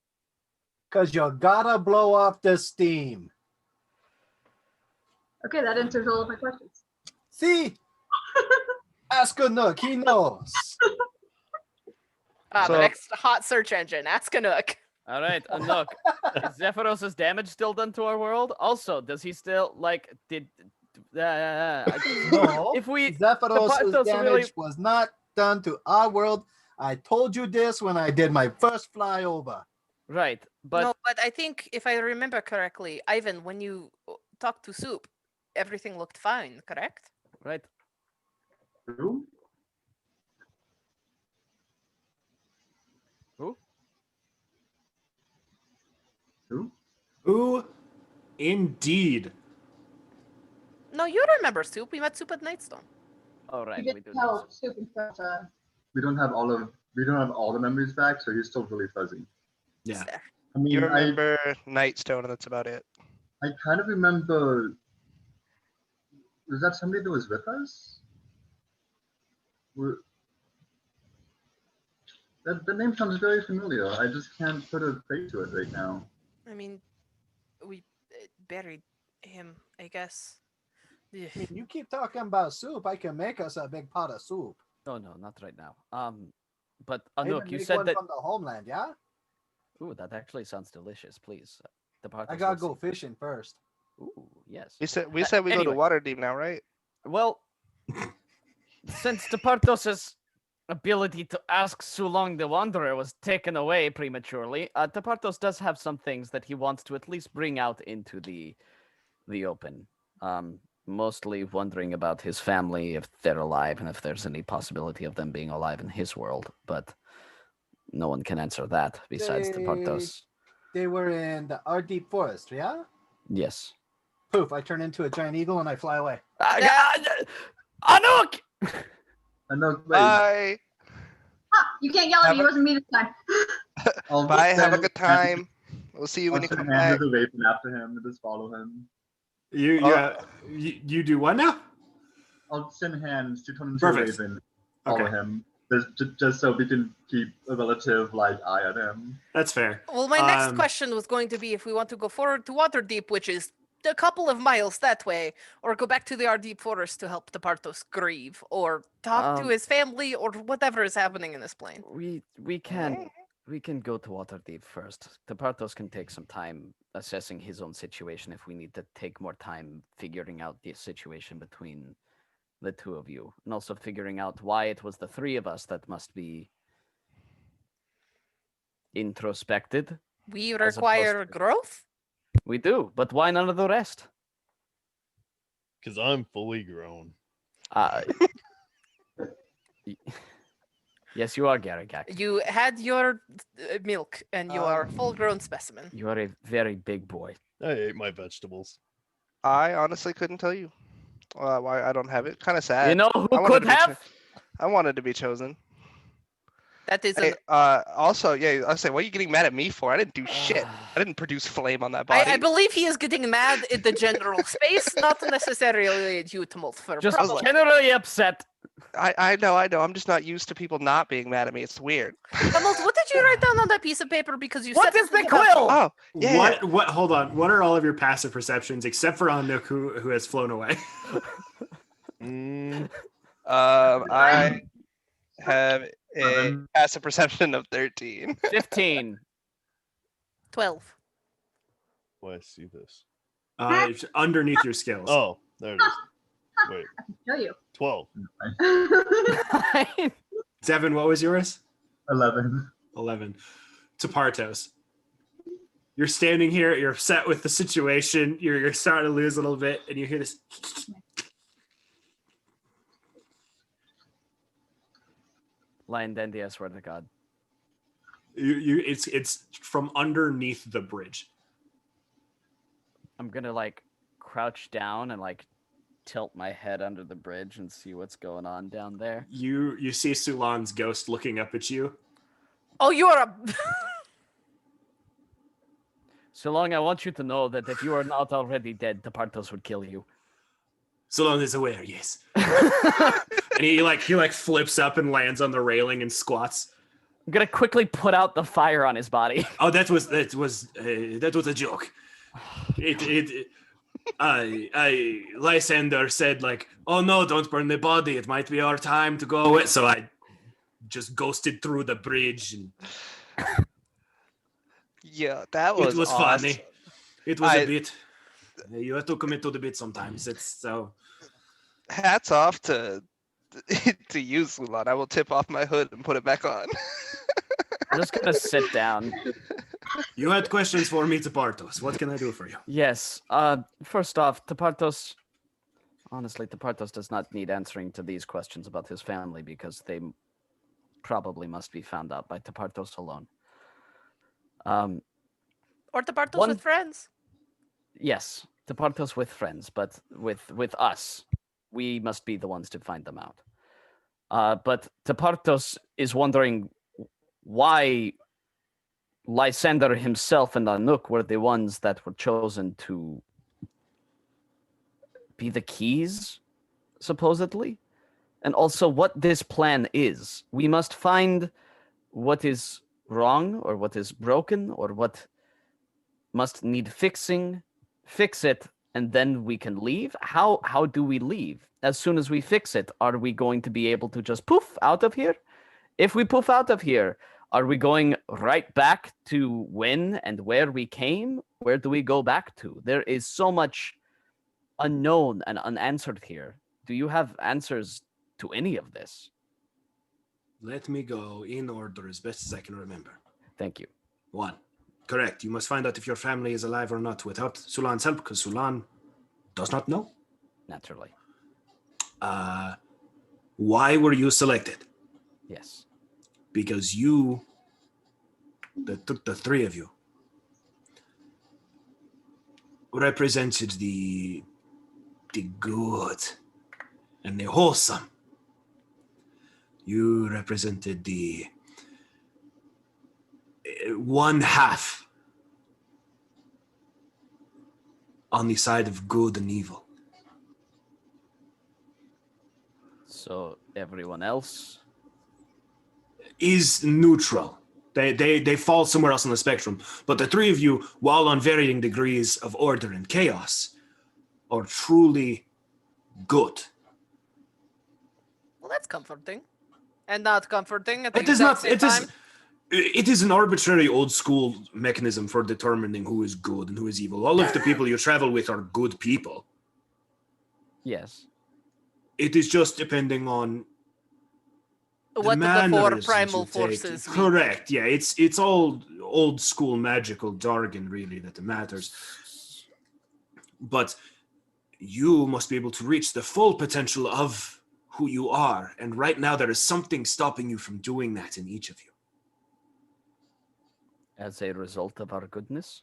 Because you gotta blow off the steam. Okay, that answers all of my questions. See? Ask a Nook. He knows. The So- next hot search engine. Ask a nook. All right, Anuk. Is Zephyros' damage still done to our world? Also, does he still did? No. If we Zephyros' doesn't damage really- was not done to our world. I told you this when I did my first flyover. right, but No, but I think if I remember correctly, Ivan, when you talked to Soup, everything looked fine, correct? right. True? Who? Who? Ooh, indeed. No, you remember Soup. We met Soup at Nightstone. All right, You we do didn't tell this. Soup and stuff. We don't have all the memories back, so he's still really fuzzy. Yeah. There. I mean, You remember Nightstone, and that's about it. I kind of remember. Was that somebody that was with us? The name sounds very familiar. I just can't put a face to it right now. I mean, we buried him, I guess. Yeah. I mean, you keep talking about soup. I can make us a big pot of soup. No, not right now. But I even Anuk, you make said one that. from the homeland, yeah? Ooh, that actually sounds delicious. Please. Tepartos I gotta looks go in- fishing first. Ooh, yes. We said we go to Anyway. Waterdeep now, right? Well, since Tepartos' ability to ask Sulong the Wanderer was taken away prematurely, Tepartos does have some things that he wants to at least bring out into the open. Mostly wondering about his family, if they're alive, and if there's any possibility of them being alive in his world. But no one can answer that besides Tepartos. They were in the our deep forest, yeah? Yes. Poof, I turn into a giant eagle and I fly away. Anuk! I know. Wait, Bye. You can't yell at me. It wasn't me this time. I'll Bye. just Have a send good time. We'll see you when I'll you send come a hand back. with a raven after him and just follow him. You do what now? I'll send hands to turn into Perfect. a raven, follow Okay. him, just so we can keep a relative eye on him. That's fair. Well, my next question was going to be if we want to go forward to Waterdeep, which is a couple of miles that way, or go back to the Ardeep Forest to help Tepartos grieve, or talk to his family, or whatever is happening in this plane. We can go to Waterdeep first. Tepartos can take some time assessing his own situation if we need to take more time figuring out the situation between the two of you, and also figuring out why it was the three of us that must be introspected. We opposed require to- growth? We do, but why none of the rest? Because I'm fully grown. Uh, yes, you are, Garagak. You had your milk, and you are a full-grown specimen. You are a very big boy. I ate my vegetables. I honestly couldn't tell you why I don't have it. Kind of sad. You know who I wanted could to be have? I wanted to be chosen. That is Hey, an... also, yeah, I say, what are you getting mad at me for? I didn't do shit. I didn't produce flame on that body. I believe he is getting mad at the general space, not necessarily at you, Tumult, for Just problem. generally upset. I know. I'm just not used to people not being mad at me. It's weird. Tumult, what did you write down on that piece of paper? Because you What said is the something about- quill? Oh, yeah. What? Hold on. What are all of your passive perceptions except for Anuk, who has flown away? I have a Seven. passive perception of 13. 15. 12. Why I see this? It's underneath your skills. Oh, there it is. Wait, I can show you. 12. Devin, what was yours? 11. 11. Tepartos. You're standing here, you're upset with the situation, you're starting to lose a little bit, and you hear this. Lion Dandy, I swear to God. It's from underneath the bridge. I'm gonna like crouch down and like tilt my head under the bridge and see what's going on down there. You see Sulan's ghost looking up at you. Oh, you are a... So long, I want you to know that if you are not already dead, Tepartos would kill you. Solon is aware, yes. And he flips up and lands on the railing and squats. I'm gonna quickly put out the fire on his body. Oh, that was a joke. Lysander said like, "Oh no, don't burn the body. It might be our time to go away." So I just ghosted through the bridge, and Yeah, that was it was awesome. funny. It was I- a bit. You have to commit to the bit sometimes. It's so. Hats off to you, Sulan. I will tip off my hood and put it back on. I'm just gonna sit down. You had questions for me, Tepartos. What can I do for you? Yes. First off, Tepartos. Honestly, Tepartos does not need answering to these questions about his family because they probably must be found out by Tepartos alone. Or Tepartos One- with friends. Yes, Tepartos with friends, but with us, we must be the ones to find them out. But Tepartos is wondering why Lysander himself and Anuk were the ones that were chosen to be the keys, supposedly, and also what this plan is. We must find what is wrong or what is broken or what must need fixing, fix it, and then we can leave. How do we leave? As soon as we fix it, are we going to be able to just poof out of here? If we poof out of here, Are we going right back to when and where we came? Where do we go back to? There is so much unknown and unanswered here. Do you have answers to any of this? Let me go in order as best as I can remember. Thank you. 1. Correct. You must find out if your family is alive or not without Sulan's help, because Sulan does not know. Naturally. Why were you selected? Yes. Because you, the 3 of you, represented the good and the wholesome. You represented the one half on the side of good and evil. So everyone else? Is neutral. They fall somewhere else on the spectrum. But the 3 of you, while on varying degrees of order and chaos, are truly good. Well, that's comforting. And not comforting at the It is exact not. same It is. time. It is an arbitrary old school mechanism for determining who is good and who is evil. All of the people you travel with are good people. Yes. It is just depending on What the 4 mannerisms primal you take. forces mean. Correct. Yeah, it's all old school magical jargon really that matters. But you must be able to reach the full potential of who you are. And right now there is something stopping you from doing that in each of you. As a result of our goodness?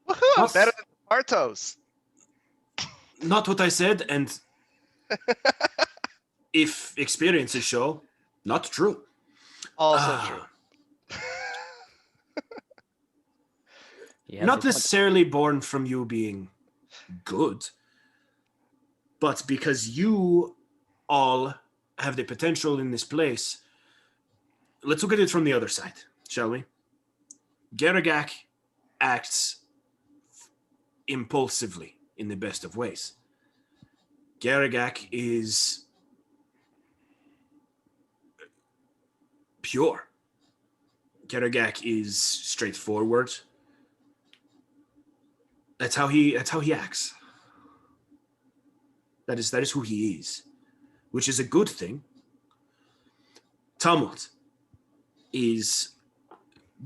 Woohoo! Not- Better than Bartos. Not what I said, and if experiences show, not true. Also true. He has Not a point. necessarily born from you being good, but because you all have the potential in this place. Let's look at it from the other side, shall we? Garagak acts impulsively in the best of ways. Garagak is pure. Garagak is straightforward. That's how he acts. That is who he is, which is a good thing. Tumult is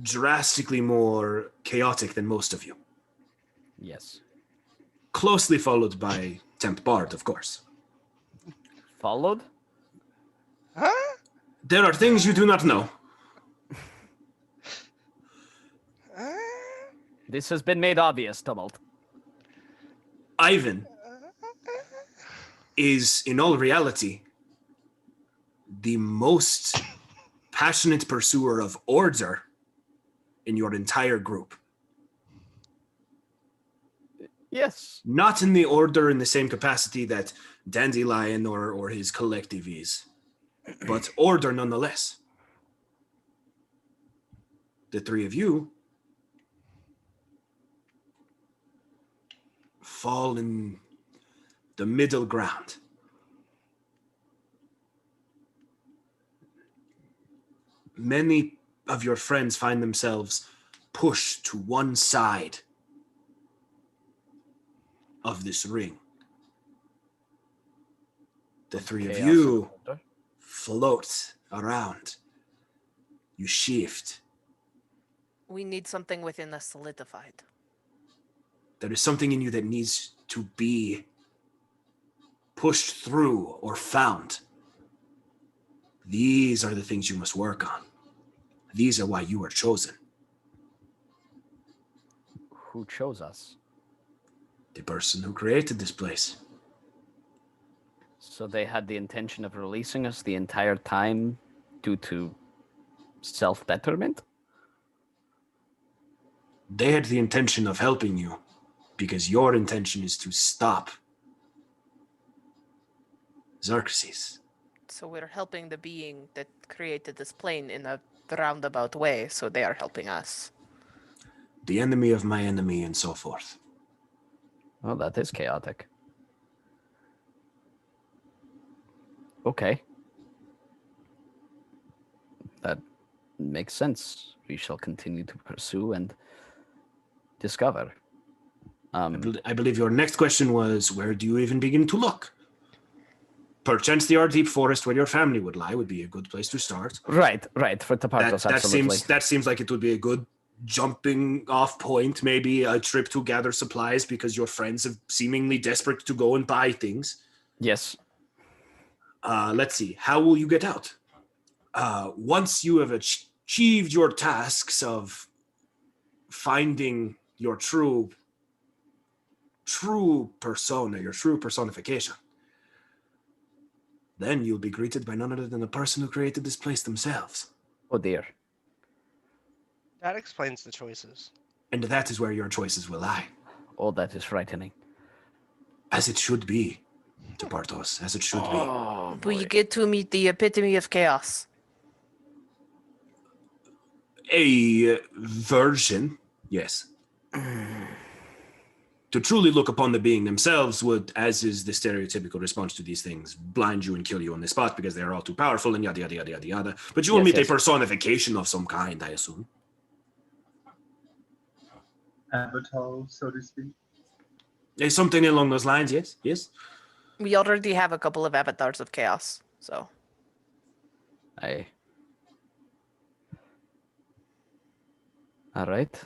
drastically more chaotic than most of you. Yes. Closely followed by Temp Bard, of course. Followed? Huh? There are things you do not know. Uh, This has been made obvious, Tumult. Ivan is, in all reality, the most passionate pursuer of order in your entire group. Yes. Not in the order in the same capacity that Dandelion or his collective is, but order nonetheless. The 3 of you fall in the middle ground. Many of your friends find themselves pushed to one side of this ring. The 3 of Chaos you and order. float around. You shift. We need something within us solidified. There is something in you that needs to be pushed through or found. These are the things you must work on. These are why you were chosen. Who chose us? The person who created this place. So they had the intention of releasing us the entire time due to self-betterment? They had the intention of helping you because your intention is to stop Xerxes. So we're helping the being that created this plane in a roundabout way, so they are helping us. The enemy of my enemy and so forth. Oh, that is chaotic. Okay. That makes sense. We shall continue to pursue and discover. I believe your next question was, where do you even begin to look? Perchance the Deep Forest, where your family would lie, would be a good place to start. Right. For Tapartos, absolutely. That seems like it would be a good jumping off point, maybe a trip to gather supplies because your friends are seemingly desperate to go and buy things. Yes. Let's see. How will you get out? Once you have achieved your tasks of finding your true persona, your true personification, then you'll be greeted by none other than the person who created this place themselves. Oh dear. That explains the choices. And that is where your choices will lie. Oh, that is frightening. As it should be, Tapartos, as it should be. Oh, We get to meet the epitome of chaos. A version, yes. To truly look upon the being themselves would, as is the stereotypical response to these things, blind you and kill you on the spot because they are all too powerful and yada, yada, yada, yada, yada. But you will meet a personification of some kind, I assume. Avatar, so to speak. Something along those lines, yes, yes. We already have a couple of avatars of chaos, so. All right.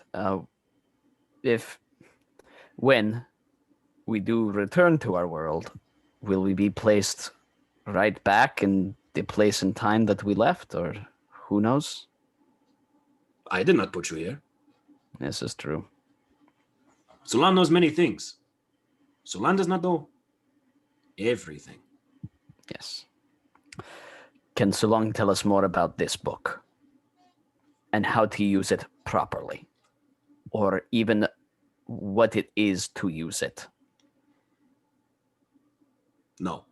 When we do return to our world, will we be placed right back in the place and time that we left, or who knows? I did not put you here. This is true. Solan knows many things. Solan does not know everything. Yes. Can Sulong tell us more about this book and how to use it properly, or even what it is to use it? No.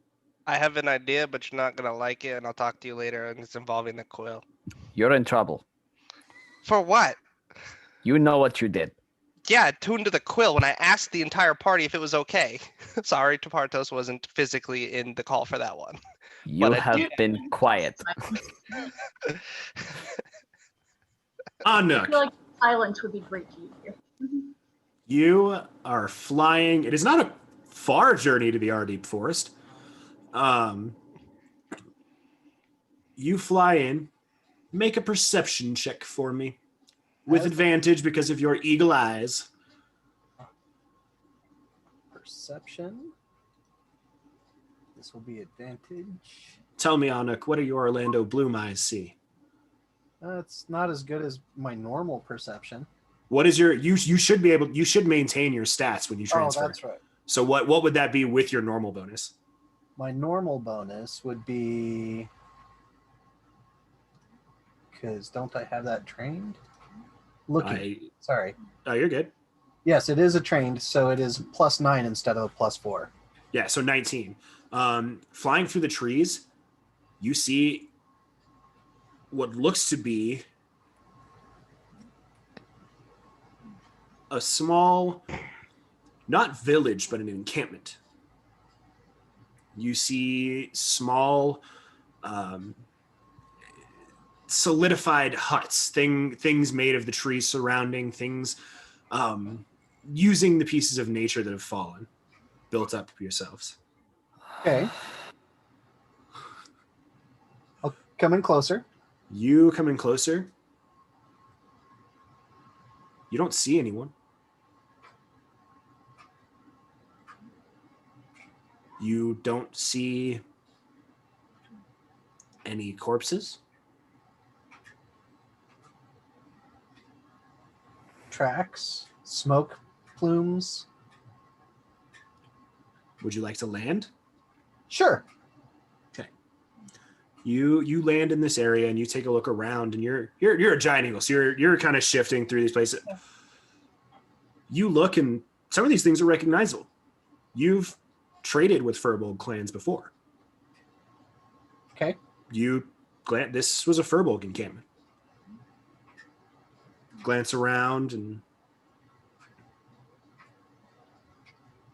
I have an idea, but you're not gonna like it, and I'll talk to you later. And it's involving the quill. You're in trouble. For what? You know what you did. Yeah, tuned to the quill when I asked the entire party if it was okay. Sorry, Tapartos wasn't physically in the call for that one. You But I have did- been quiet. I Anuk, feel like silence would be great to you here. you are flying. It is not a far journey to the Deep Forest. You fly in. Make a perception check for me. With advantage because of your eagle eyes. Perception. This will be advantage. Tell me, Anuk, what do your Orlando Bloom eyes see? It's not as good as my normal perception. What is your you should be able you should maintain your stats when you transfer. Oh, that's right. So what would that be with your normal bonus? My normal bonus would be, because don't I have that trained? Sorry. Oh, you're good. Yes, it is a trained, so it is +9 instead of a +4. Yeah, so 19. Flying through the trees, you see what looks to be a small, not village, but an encampment. You see small, solidified huts, things made of the trees surrounding, things using the pieces of nature that have fallen, built up yourselves. Okay. I'll come in closer. You come in closer. You don't see anyone. You don't see any corpses. Tracks, smoke plumes. Would you like to land? Sure. You land in this area and you take a look around, and you're a giant eagle, so you're kind of shifting through these places. You look, and some of these things are recognizable. You've traded with Furbolg clans before. Okay. This was a Furbolg encampment. Glance around, and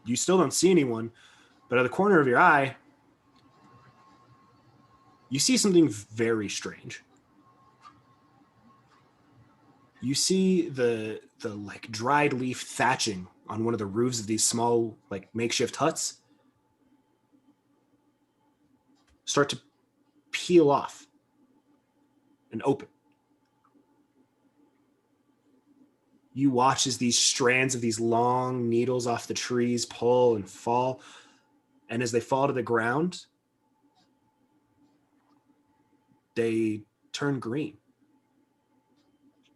you still don't see anyone, but at the corner of your eye, you see something very strange. You see the like dried leaf thatching on one of the roofs of these small like makeshift huts start to peel off and open. You watch as these strands of these long needles off the trees pull and fall, and as they fall to the ground, they turn green.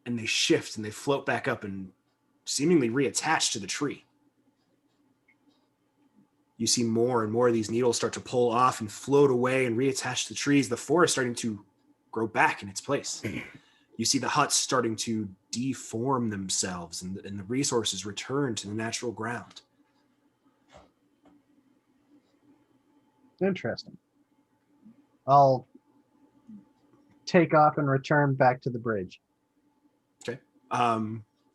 And they shift and they float back up and seemingly reattach to the tree. You see more and more of these needles start to pull off and float away and reattach to the trees. The forest starting to grow back in its place. You see the huts starting to deform themselves and the resources return to the natural ground. Interesting. I'll take off and return back to the bridge.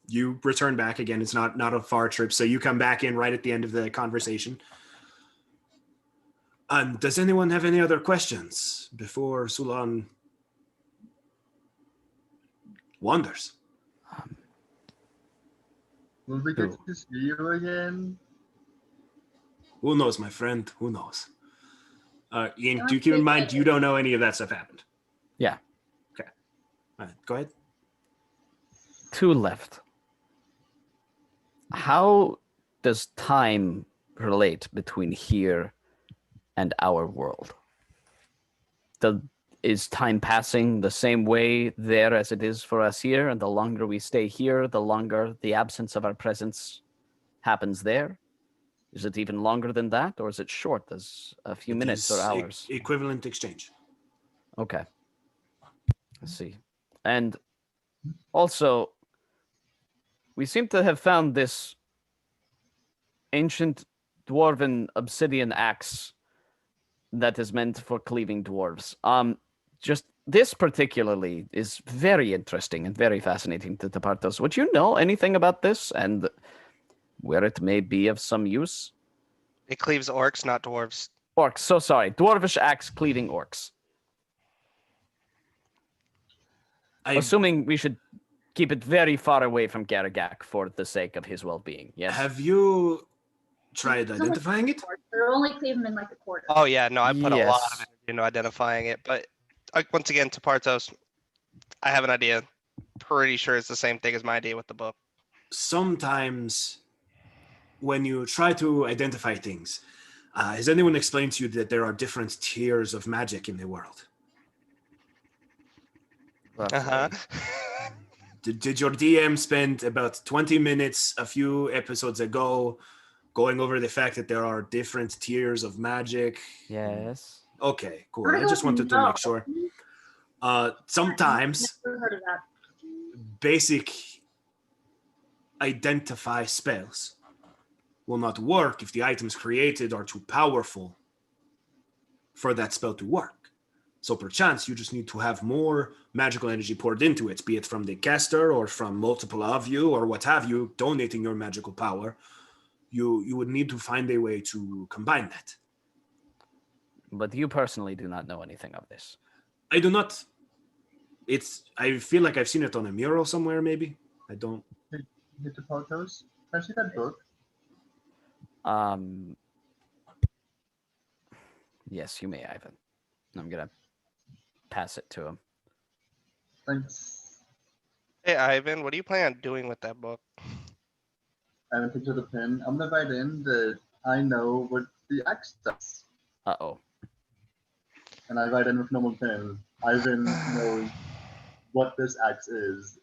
You return back again. It's not a far trip, so you come back in right at the end of the conversation. Does anyone have any other questions before Sulan wanders? Will we get to see you again? Who knows, my friend? Who knows? Ian, do you keep in mind you don't know any of that stuff happened? Yeah. Okay. All right, go ahead. 2 left. How does time relate between here and our world? Is time passing the same way there as it is for us here? And the longer we stay here, the longer the absence of our presence happens there? Is it even longer than that? Or is it short as a few minutes or hours? Equivalent exchange. Okay. Let's see. And also, we seem to have found this ancient dwarven obsidian axe that is meant for cleaving dwarves. Just this particularly is very interesting and very fascinating to Partos. Would you know anything about this and where it may be of some use? It cleaves orcs, not dwarves. Orcs, so sorry. Dwarvish axe cleaving orcs. Assuming we should keep it very far away from Garagak for the sake of his well-being, yes? Have you tried identifying it? They're only cleave them in like a quarter. Oh yeah, no, I put a lot Yes. of energy into identifying it, but once again, to Partos, I have an idea. Pretty sure it's the same thing as my idea with the book. Sometimes when you try to identify things, has anyone explained to you that there are different tiers of magic in the world? Uh-huh. Did your DM spend about 20 minutes a few episodes ago going over the fact that there are different tiers of magic? Yes. Okay, cool. I just wanted to make sure. Sometimes Never heard of that. basic identify spells will not work if the items created are too powerful for that spell to work. So perchance you just need to have more magical energy poured into it, be it from the caster or from multiple of you or what have you, donating your magical power. You would need to find a way to combine that. But you personally do not know anything of this. I do not. I feel like I've seen it on a mural somewhere, maybe. I don't. Hit the Partos. Can I see that book? Yes, you may, Ivan. I'm gonna pass it to him. Thanks. Hey Ivan, what do you plan on doing with that book? I haven't picked up the pen. I'm gonna write in that I know what the axe does. Uh-oh. And I write in with normal pen. Ivan knows what this axe is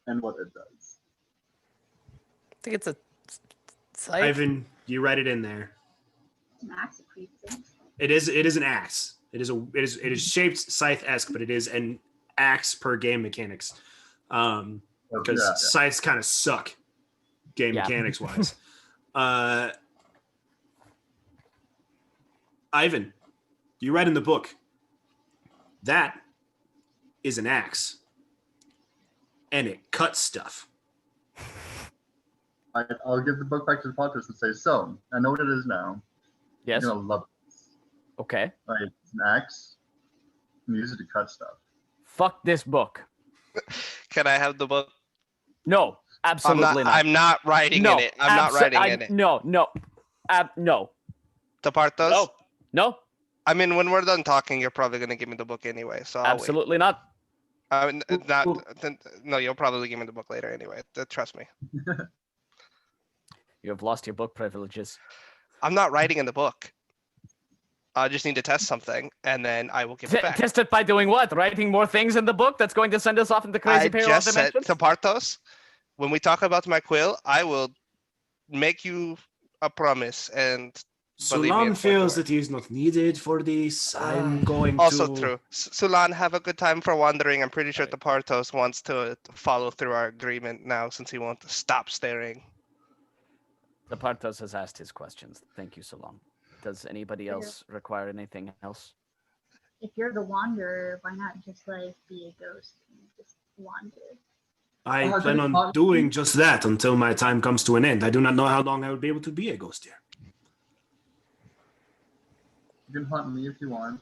and what it does. I think it's a scythe. Ivan, you write it in there. An axe of things. It is an axe. It is shaped scythe-esque, but it is an axe per game mechanics. Because scythes kind of suck game mechanics wise. Ivan, you read in the book that is an axe, and it cuts stuff. I'll give the book back to the Partos and say, so, I know what it is now. Yes. You're gonna love this. Okay. Right, it's an axe. You use it to cut stuff. Fuck this book. Can I have the book? No, absolutely not. I'm not writing in it. I'm not writing in it. No. No. The Parthos? No. No. I mean, when we're done talking, you're probably going to give me the book anyway, so I'll Absolutely not. wait. No, you'll probably give me the book later anyway. Trust me. You have lost your book privileges. I'm not writing in the book. I just need to test something, and then I will give it back. Test it by doing what? Writing more things in the book that's going to send us off into crazy I parallel just said dimensions? to Parthos, when we talk about my quill, I will make you a promise, and believe me, Sulan it's going to feels work. that he is not needed for this. I'm going Also to. true. Sulan, have a good time for wandering. I'm pretty sure Right. the Parthos wants to follow through our agreement now, since he won't stop staring. The Parthos has asked his questions. Thank you so long. Does anybody Yeah. else require anything else? If you're the wanderer, why not just like be a ghost and just wander? I Oh, plan that's on fun. doing just that until my time comes to an end. I do not know how long I will be able to be a ghost here. You can hunt me if you want.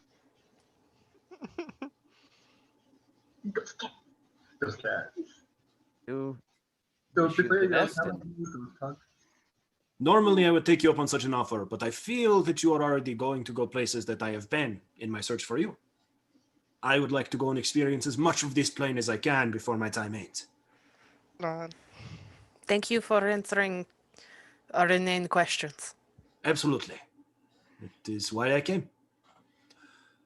Ghost cat. Ghost cat. You Don't should declare be your destined. talent, ghost cat. Normally, I would take you up on such an offer, but I feel that you are already going to go places that I have been in my search for you. I would like to go and experience as much of this plane as I can before my time ends. Thank you for answering our inane questions. Absolutely. It is why I came.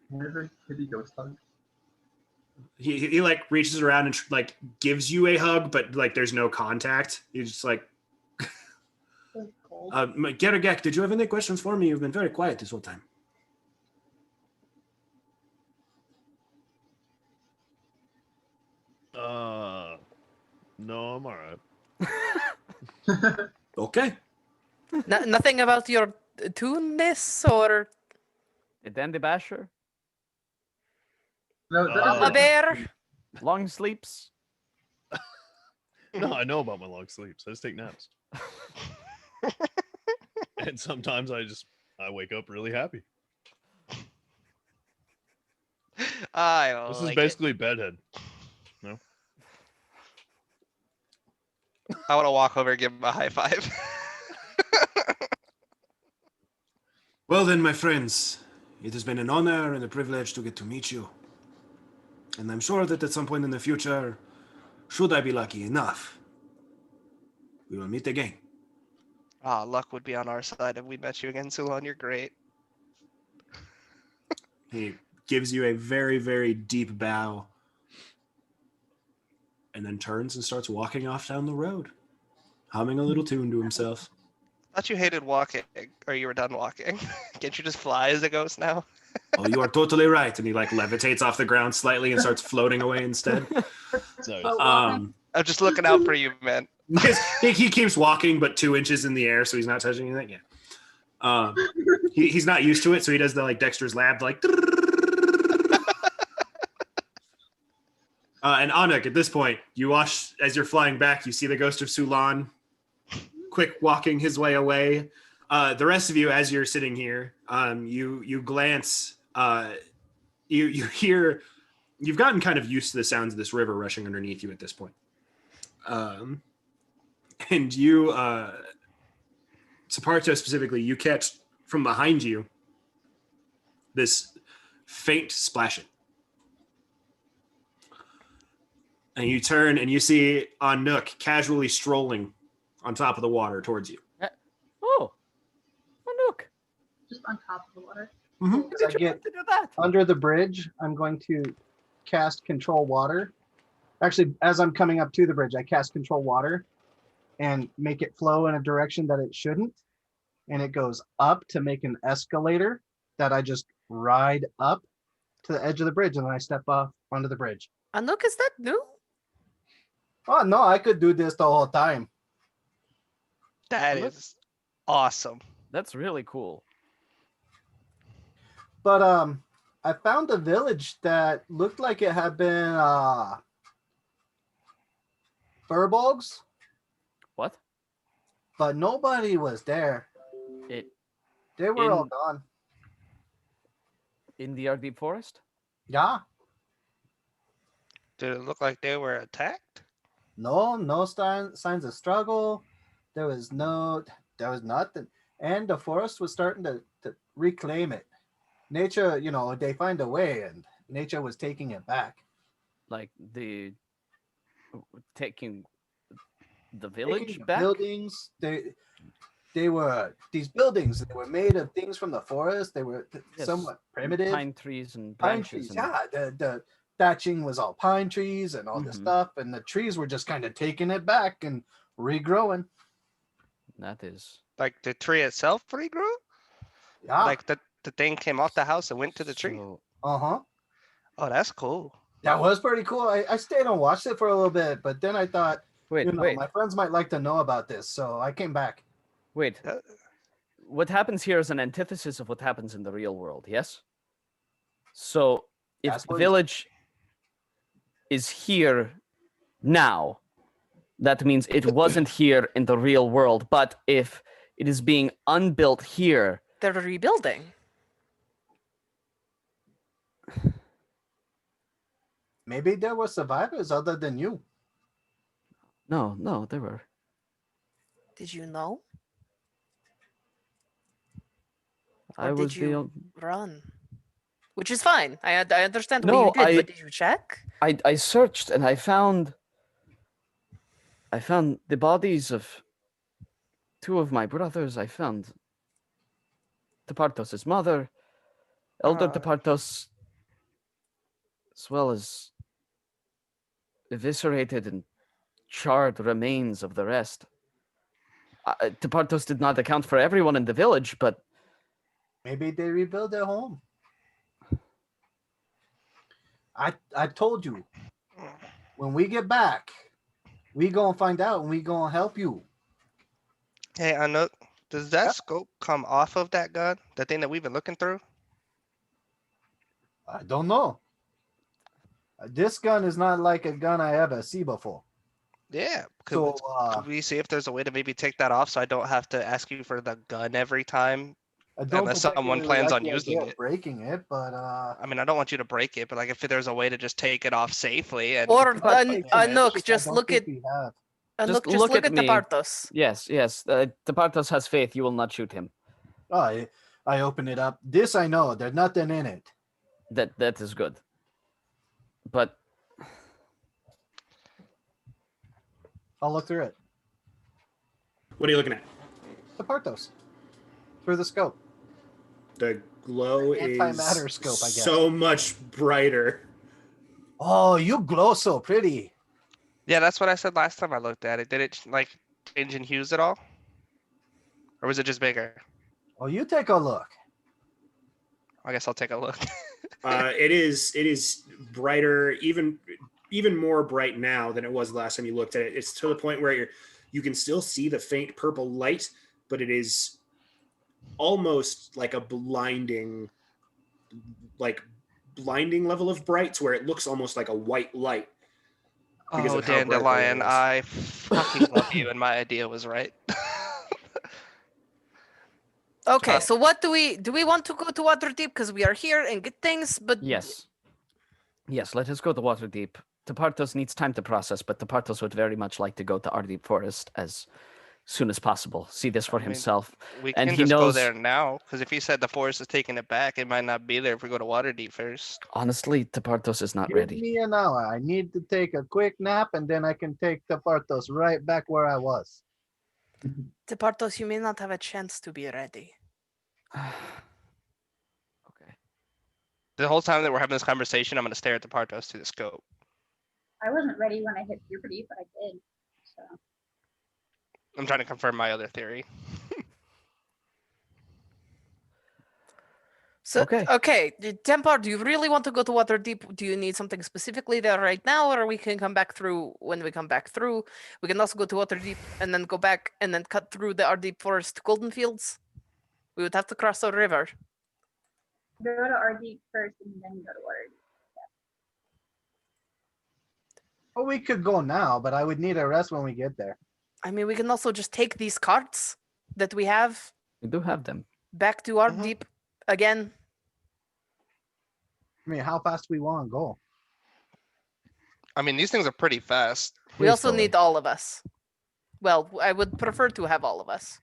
Can I have a kitty ghost hug? He like reaches around and like gives you a hug, but like there's no contact. He's just like, So cold. Geragak, did you have any questions for me? You've been very quiet this whole time. No, I'm all right. Okay. Nothing about your tuneness or A dandy basher? No, a bear? Long sleeps? No, I know about my long sleeps. I just take naps. And sometimes I wake up really happy. I This like is basically bedhead. I want to walk over and give him a high five. Well then, my friends, it has been an honor and a privilege to get to meet you. And I'm sure that at some point in the future, should I be lucky enough, we will meet again. Luck would be on our side if we met you again, Sulan. You're great. He gives you a very, very deep bow and then turns and starts walking off down the road, humming a little tune to himself. Thought you hated walking, or you were done walking. Can't you just fly as a ghost now? Oh, you are totally right. And he like levitates off the ground slightly and starts floating away instead. Nice. Um, I'm just looking out for you, man. he keeps walking, but 2 inches in the air, so he's not touching anything. Yeah. He's not used to it, so he does the like Dexter's Lab, like. And Anuk, at this point, you watch as you're flying back. You see the ghost of Sulan, quick walking his way away. The rest of you, as you're sitting here, you glance. You hear. You've gotten kind of used to the sounds of this river rushing underneath you at this point. And you, Saparto specifically, you catch from behind you this faint splashing. And you turn and you see Anuk casually strolling on top of the water towards you. Oh, Anouk. Just on top of the water. Mm-hmm. As I get To do that. under the bridge, I'm going to cast control water. Actually, as I'm coming up to the bridge, I cast control water and make it flow in a direction that it shouldn't. And it goes up to make an escalator that I just ride up to the edge of the bridge, and then I step off onto the bridge. Anouk, is that new? Oh no, I could do this the whole time. That Look. is awesome. That's really cool. But I found a village that looked like it had been furbolgs, What? but nobody was there. It They were all In- gone. in the Ardbeep Forest? Yeah. Did it look like they were attacked? No signs of struggle. There was nothing. And the forest was starting to reclaim it. Nature, they find a way, and nature was taking it back. Like taking the Taking village the back. buildings, they were these buildings. They were made of things from the forest. They were Yes, somewhat primitive. Pine trees and Pine branches. trees. And, Yeah, the thatching was all pine trees and all this Mhm. stuff, and the trees were just kind of taking it back and regrowing. That is Like the tree itself regrew? Yeah. Like the thing came off the house and went to the tree? so- Uh-huh. Oh, that's cool. That was pretty cool. I stayed and watched it for a little bit, but then I thought, Wait, my friends might like to know about this, so I came back. wait. That- What happens here is an antithesis of what happens in the real world. Yes. So if That's the what he's- village is here now, that means it wasn't here in the real world. But if it is being unbuilt here, They're rebuilding. Maybe there were survivors other than you. no, there were. Did you know? I Or was did the. you run? Which is fine. I understand what No, you did, I- but did you check? I searched and I found the bodies of two of my brothers. I found Tepartos' mother, Elder Uh. Tepartos, as well as eviscerated and charred remains of the rest. Tepartos did not account for everyone in the village, but Maybe they rebuild their home. I told you, when we get back, we gonna find out and we gonna help you. Hey, Anook, does that Yeah. scope come off of that gun? The thing that we've been looking through? I don't know. This gun is not like a gun I ever see before. Yeah. So Could we see if there's a way to maybe take that off so I don't have to ask you for the gun every time? I don't Unless someone particularly plans like on the using idea of it. breaking it, but I mean, I don't want you to break it, but like if there's a way to just take it off safely and Or But plug it in. Anook, I just don't look think at we have. Anook, Just just look look at at me. Tepartos. yes. Tepartos has faith. You will not shoot him. Oh, I open it up. This I know. There's nothing in it. That is good. But I'll look through it. What are you looking at? The Partos. Through the scope. The glow Antimatter is scope, I guess. so much brighter. Oh, you glow so pretty. Yeah, that's what I said last time I looked at it. Did it like change in hues at all? Or was it just bigger? Oh, you take a look. I guess I'll take a look. It is brighter, even more bright now than it was the last time you looked at it. It's to the point where you can still see the faint purple light, but it is almost like a blinding level of bright, to where it looks almost like a white light. Because Oh, of how bright the Dandelion, light is. I fucking love you, and my idea was right. Okay, so what do we want to go to Waterdeep because we are here and get things? But yes. Let us go to Waterdeep. Tepartos needs time to process, but Tepartos would very much like to go to Ardeep Forest as soon as possible. See this for I mean, himself. We And can he just go knows- there now, because if he said the forest is taking it back, it might not be there if we go to Waterdeep first. Honestly, Tepartos is not Give ready. me an hour. I need to take a quick nap, and then I can take the Partos right back where I was. Tepartos, you may not have a chance to be ready. Okay. The whole time that we're having this conversation, I'm going to stare at the Partos through the scope. I wasn't ready when I hit puberty, but I did. So I'm trying to confirm my other theory. So Okay. Templar, do you really want to go to Waterdeep? Do you need something specifically there right now, or we can come back through when we come back through? We can also go to Waterdeep and then go back and then cut through the Ardeep Forest to Golden Fields. We would have to cross the river. go to RD first and then go to Waterdeep. Oh, we could go now, but I would need a rest when we get there. I mean, we can also just take these carts that we have We do have them. back to Ardeep again. I mean, how fast we want to go? I mean, these things are pretty fast. We also Hastily. need all of us. Well, I would prefer to have all of us.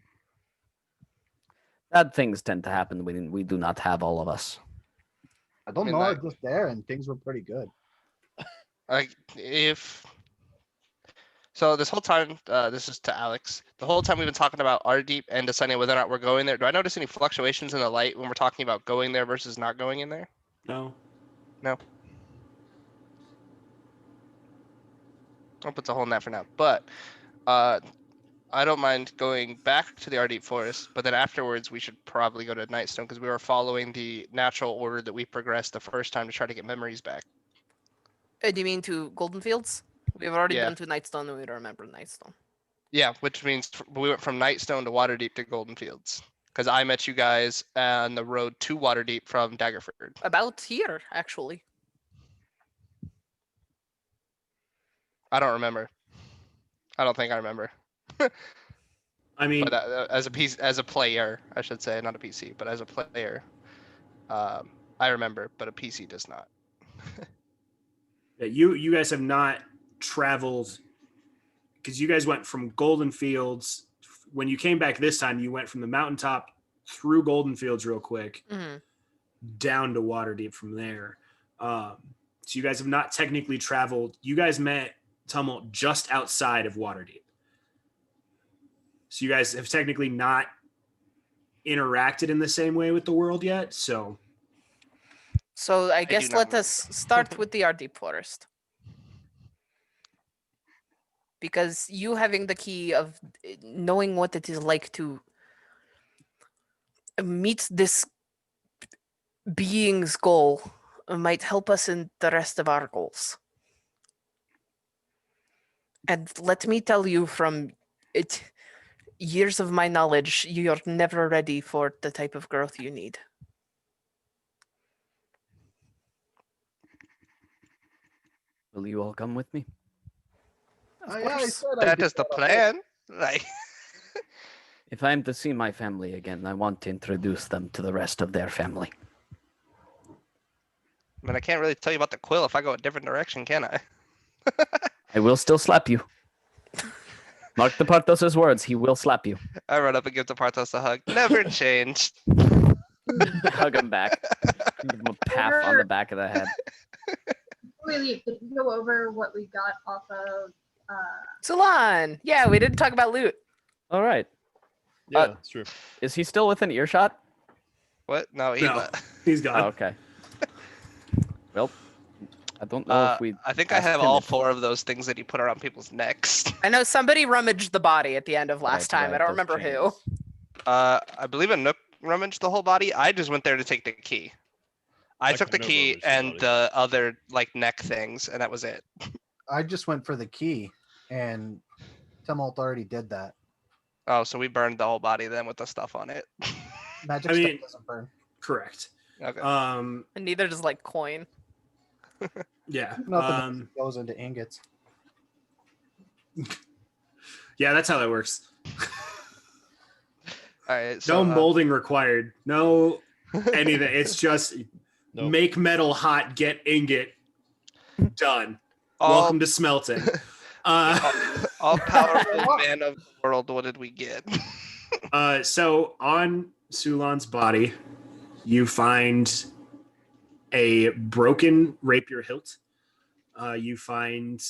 Bad things tend to happen when we do not have all of us. I don't mean, know. I like- was just there and things were pretty good. Like so this whole time, this is to Alex. The whole time we've been talking about R deep and deciding whether or not we're going there. Do I notice any fluctuations in the light when we're talking about going there versus not going in there? No. I'll put the hole in that for now. But I don't mind going back to the R deep forest, but then afterwards we should probably go to Nightstone because we were following the natural order that we progressed the first time to try to get memories back. Do you mean to Golden Fields? We've already Yeah. been to Nightstone and we don't remember Nightstone. Yeah, which means we went from Nightstone to Waterdeep to Golden Fields. Because I met you guys on the road to Waterdeep from Daggerford. About here, actually. I don't remember. I don't think I remember. I mean, But as a player, I should say, not a PC, but as a player, I remember, but a PC does not. yeah, you guys have not traveled because you guys went from Golden Fields. When you came back this time, you went from the mountaintop through Golden Fields real quick Mhm. down to Waterdeep from there. So you guys have not technically traveled. You guys met Tumult just outside of Waterdeep. So you guys have technically not interacted in the same way with the world yet. So So I do guess not let us start with the R deep forest. Because you having the key of knowing what it is like to meet this being's goal might help us in the rest of our goals. And let me tell you from years of my knowledge, you're never ready for the type of growth you need. Will you all come with me? Of Oh, yeah, I course. said I'd That do is the that already. plan. Like, If I am to see my family again, I want to introduce them to the rest of their family. I mean, I can't really tell you about the quill if I go a different direction, can I? I will still slap you. Mark the Parthos' words, he will slap you. I run up and give Parthos a hug. Never change. Hug him back. Give him a pat on the back of the head. Really, did we go over what we got off of? Sulan! Yeah, we didn't talk about loot. All right. Yeah, it's true. Is he still within earshot? What? No, he no, left. he's gone. Oh, okay. Well, I don't know if we. I think I asked have him all if- 4 of those things that he put around people's necks. I know somebody rummaged the body at the end of last Right, time. I right, don't those remember who. chains. I believe a Nook rummaged the whole body. I just went there to take the key. I took the Nook key rummaged the and body. the other like neck things, and that was it. I just went for the key, and Tumult already did that. Oh, so we burned the whole body then with the stuff on it. Magic I stuff mean- doesn't burn. Correct. Okay. And neither does like coin. Yeah. Nothing goes into ingots. Yeah, that's how that works. All right. No So, molding required. No anything. It's just Nope. make metal hot, get ingot, done. all, Welcome to smelting. all powerful man of the world. What did we get? So on Sulan's body, you find a broken rapier hilt. You find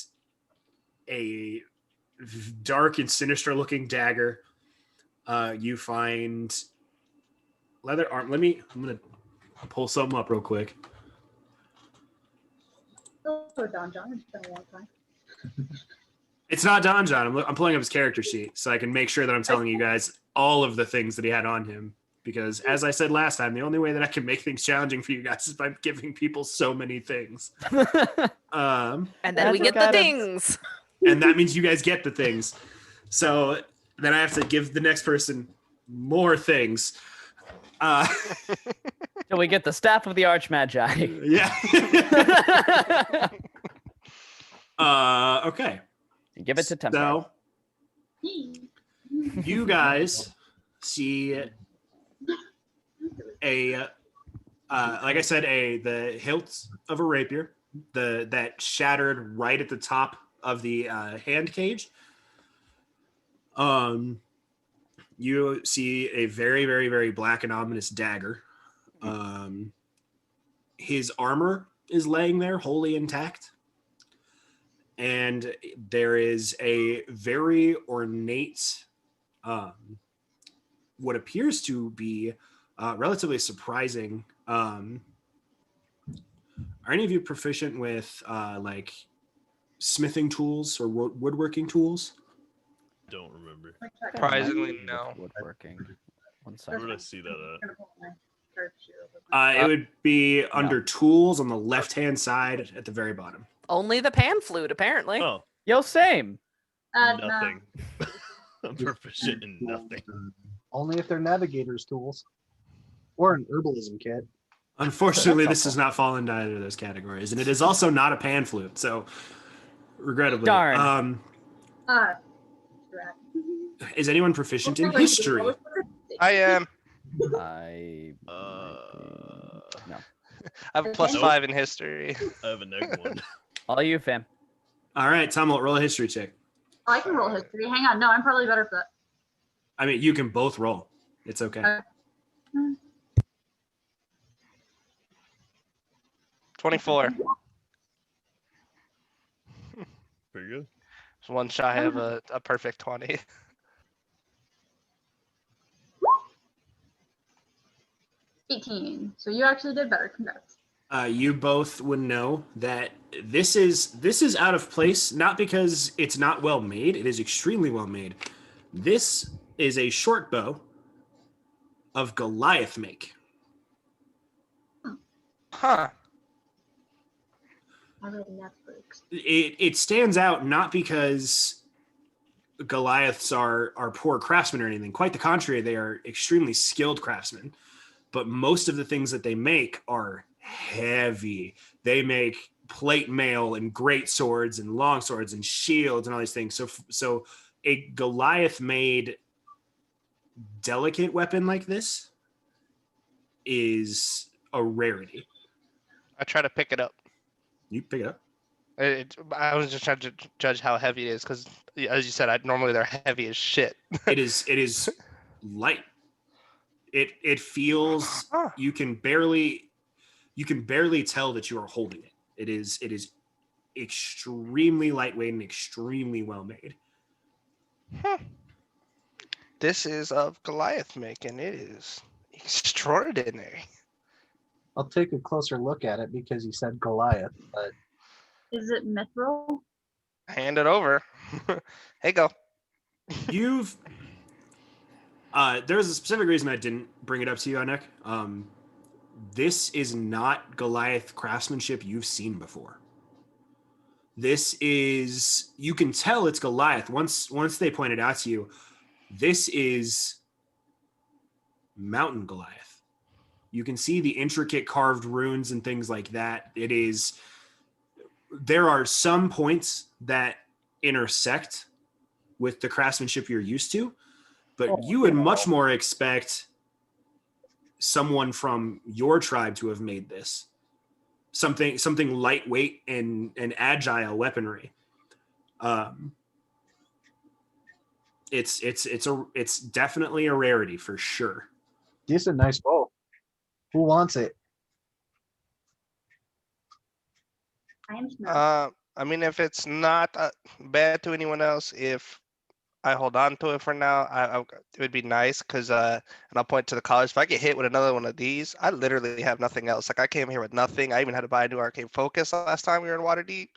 a dark and sinister looking dagger. You find leather arm. I'm gonna pull something up real quick. Oh, Don John. It's been a long time. It's not Don John. I'm pulling up his character sheet so I can make sure that I'm telling you guys all of the things that he had on him. Because as I said last time, the only way that I can make things challenging for you guys is by giving people so many things. And then we Magic get the items. things. And that means you guys get the things. So then I have to give the next person more things. Till we get the staff of the Archmagi. Yeah. Okay. Give it to Templar. So you guys see like I said, the hilt of a rapier, that shattered right at the top of the hand cage. You see a very, very, very black and ominous dagger. His armor is laying there wholly intact. And there is a very ornate, what appears to be relatively surprising. Are any of you proficient with like smithing tools or woodworking tools? Don't remember. Surprisingly, With no. Woodworking. One Where second. would I see that It would be under tools on the left-hand side at the very bottom. Only the pan flute, apparently. at? Oh, Yo, same. No. nothing. I'm proficient in nothing. Only if they're navigator's tools. Or an herbalism kit. Unfortunately, That's this does not fall into either of those categories, and it is also not a pan flute. So, regrettably, Darn. is anyone proficient in history? I am. I no. I have a plus Nope. 5 in history. I have a -1. All you, fam. All right, Tom, roll a history check. Oh, I can roll history. Hang on. No, I'm probably better for that. I mean, you can both roll. It's okay. 24. Pretty good. It's one shy of a perfect 20. $18. So you actually did better. Congrats. You both would know that this is out of place, not because it's not well made. It is extremely well made. This is a short bow of Goliath make. Huh. I read Netflix. It stands out not because Goliaths are poor craftsmen or anything. Quite the contrary, they are extremely skilled craftsmen. But most of the things that they make are heavy. They make plate mail and great swords and long swords and shields and all these things. So a Goliath made delicate weapon like this is a rarity. I try to pick it up. You pick it up. I was just trying to judge how heavy it is because, as you said, normally they're heavy as shit. It is light. It feels Huh. you can barely tell that you are holding it. It is extremely lightweight and extremely well made. This is of Goliath making. It is extraordinary. I'll take a closer look at it because you said Goliath, but Is it mithril? Hand it over. Hey, go. You've there's a specific reason I didn't bring it up to you, Anek. This is not Goliath craftsmanship you've seen before. This is, you can tell it's Goliath once they point it out to you. This is mountain Goliath. You can see the intricate carved runes and things like that. There are some points that intersect with the craftsmanship you're used to, but you would much more expect someone from your tribe to have made this. Something lightweight and agile weaponry. It's definitely a rarity for sure. decent, nice bow. Who wants it? I am smart. I mean, if it's not bad to anyone else, if I hold on to it for now, it would be nice because, and I'll point to the college. If I get hit with another one of these, I literally have nothing else. Like I came here with nothing. I even had to buy a new arcane focus last time we were in Waterdeep.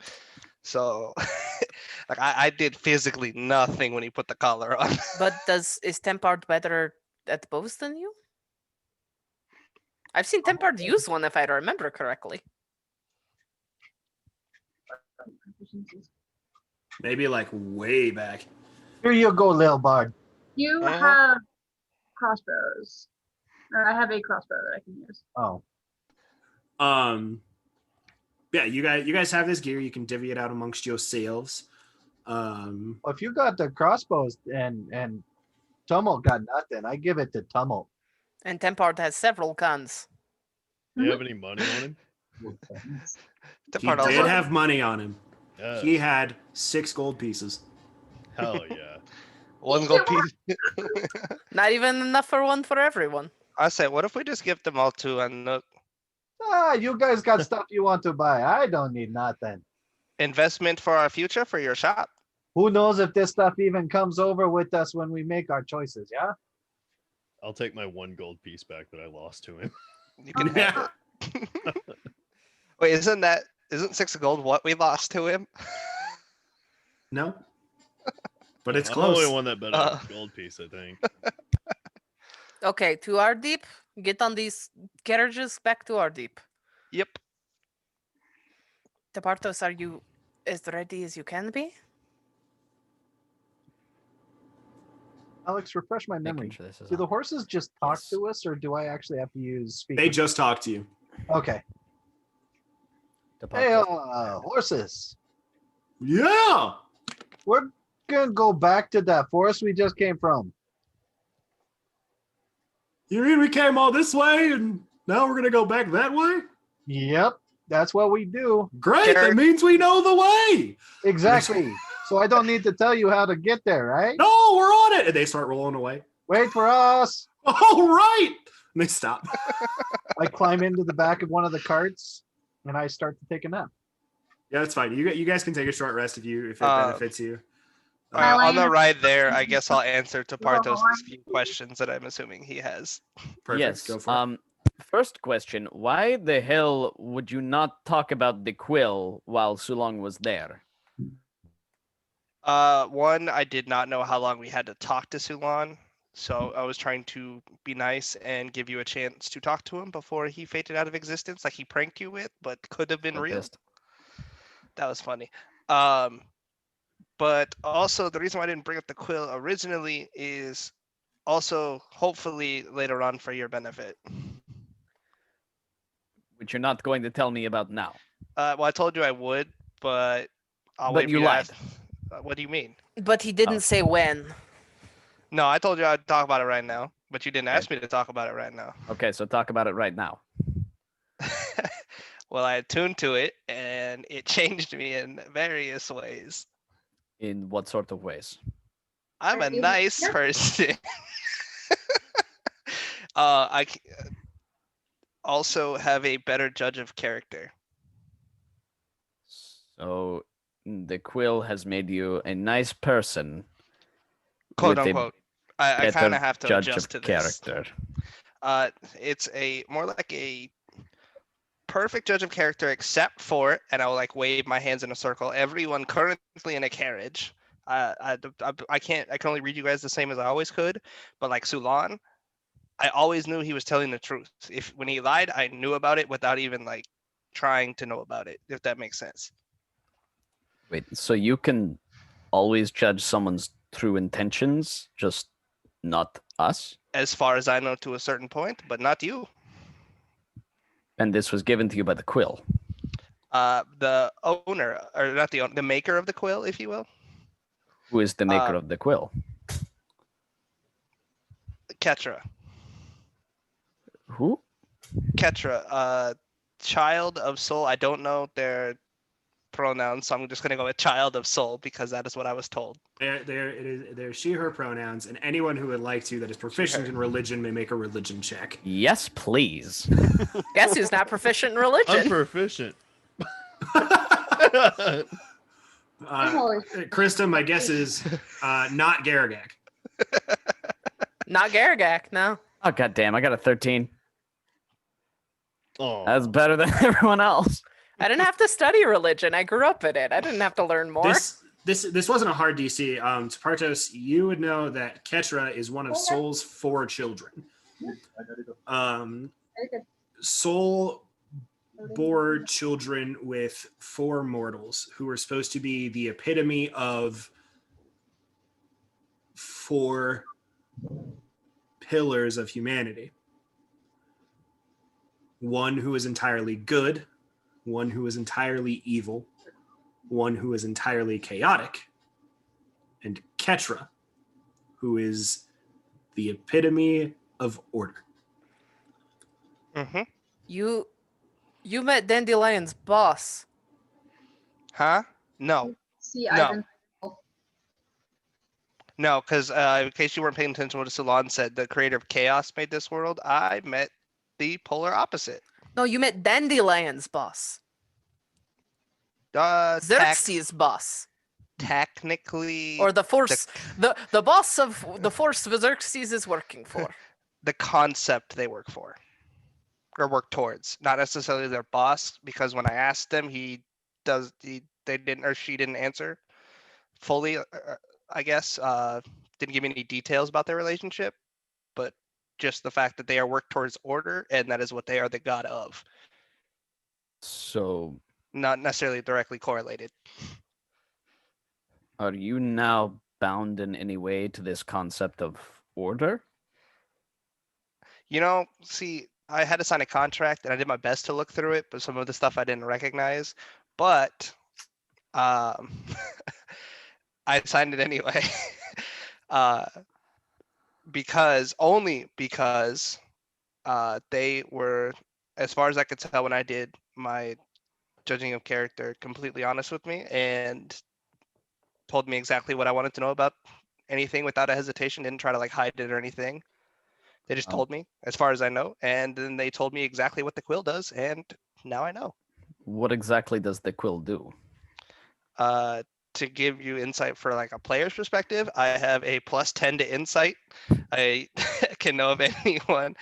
So, like I did physically nothing when he put the collar on. But is Tempard better at bows than you? I've seen Tempard use one if I remember correctly. Maybe like way back. Here you go, Lil Bard. You Uh-huh. have crossbows. Or I have a crossbow that I can use. Oh, Yeah, you guys have this gear. You can divvy it out amongst yourselves. well, if you got the crossbows and Tumult got nothing, I give it to Tumult. And Tempard has several guns. Do you have any money on him? The He part did also, have money on him. Yes. He had 6 gold pieces. Hell yeah. one gold piece. Not even enough for one for everyone. I said, what if we just give them all to Nook? You guys got stuff you want to buy. I don't need nothing. Investment for our future for your shop. Who knows if this stuff even comes over with us when we make our choices, yeah? I'll take my 1 gold piece back that I lost to him. You can Yeah. have it. Wait, isn't 6 gold what we lost to him? No, but it's I'm the only close. one that bet on a gold piece, I think. Okay, to our deep. Get on these carriages back to our deep. Yep. Tepartos, are you as ready as you can be? Alex, refresh my Making memory. sure this is Do the on. horses just talk Yes. to us, or do I actually have to use speak? They just talked to you. Okay. The Hey, podcast- horses. Yeah. We're gonna go back to that forest we just came from. You mean we came all this way and now we're gonna go back that way? Yep, that's what we do. Great. That Jared. means we know the way. Exactly. So I don't need to tell you how to get there, right? No, we're on it. And they start rolling away. Wait for us. All right. And they stop. I climb into the back of one of the carts and I start to take a nap. Yeah, that's fine. You guys can take a short rest if it benefits you. On the Elaine- ride there, I guess I'll answer to Well, Parthos' I- few questions that I'm assuming he has. Perfect. Yes. Go for it. First question: why the hell would you not talk about the quill while Sulong was there? One, I did not know how long we had to talk to Sulan, so I was trying to be nice and give you a chance to talk to him before he faded out of existence, like he pranked you with, but could have been I'm real. pissed. That was funny. But also the reason why I didn't bring up the quill originally is also hopefully later on for your benefit. Which you're not going to tell me about now. Well, I told you I would, but I'll But wait for you to lied. ask- What do you mean? But he didn't say when. No, I told you I'd talk about it right now, but you didn't Okay. ask me to talk about it right now. Okay, so talk about it right now. Well, I attuned to it and it changed me in various ways. In what sort of ways? I'm Are a you nice sure? person. Also have a better judge of character. So the quill has made you a nice person, Quote with a unquote. I better kind of have to judge adjust to of this. character. It's a more like a perfect judge of character, except for, and I'll like wave my hands in a circle. Everyone currently in a carriage. I can only read you guys the same as I always could, but like Sulan, I always knew he was telling the truth. If when he lied, I knew about it without even like trying to know about it. If that makes sense. Wait, so you can always judge someone's true intentions, just not us? As far as I know, to a certain point, but not you. And this was given to you by the quill. The owner, or not the owner, the maker of the quill, if you will. Who is the maker of the quill? Ketra. Who? Ketra, child of soul. I don't know their pronouns, so I'm just gonna go with child of soul because that is what I was told. They're she, her pronouns, and anyone who would like to that is proficient in religion may make a religion check. Yes, please. Guess who's not proficient in I'm religion? proficient. Krista, my guess is not Garagak. Not Garagak, no. Oh goddamn! I got a 13. Oh, That's better than everyone else. I didn't have to study religion. I grew up in it. I didn't have to learn more. This wasn't a hard DC. Spartos, you would know that Ketra is one of Soul's 4 children. Very good. Soul bore children with 4 mortals who were supposed to be the epitome of 4 pillars of humanity. One who is entirely good, one who is entirely evil, one who is entirely chaotic, and Ketra, who is the epitome of order. Mm-hmm. You You met Dandelion's boss. Huh? No. See, No. Ivan. No, because in case you weren't paying attention to what Salon said, the creator of Chaos made this world. I met the polar opposite. No, you met Dandelion's boss. Tac- Xerxes' boss. technically, Or the force. The boss of the force Xerxes is working for. the concept they work for or work towards, not necessarily their boss. Because when I asked them, they didn't or she didn't answer fully. I guess didn't give me any details about their relationship, but just the fact that they are work towards order, and that is what they are the god of. So, Not necessarily directly correlated. are you now bound in any way to this concept of order? See, I had to sign a contract, and I did my best to look through it, but some of the stuff I didn't recognize. But I signed it anyway. Only because they were, as far as I could tell when I did my judging of character, completely honest with me and told me exactly what I wanted to know about anything without a hesitation. Didn't try to hide it or anything. They just told me, as far as I know, and then they told me exactly what the quill does, and now I know. What exactly does the quill do? To give you insight for a player's perspective, I have a +10 to insight. I can know if anyone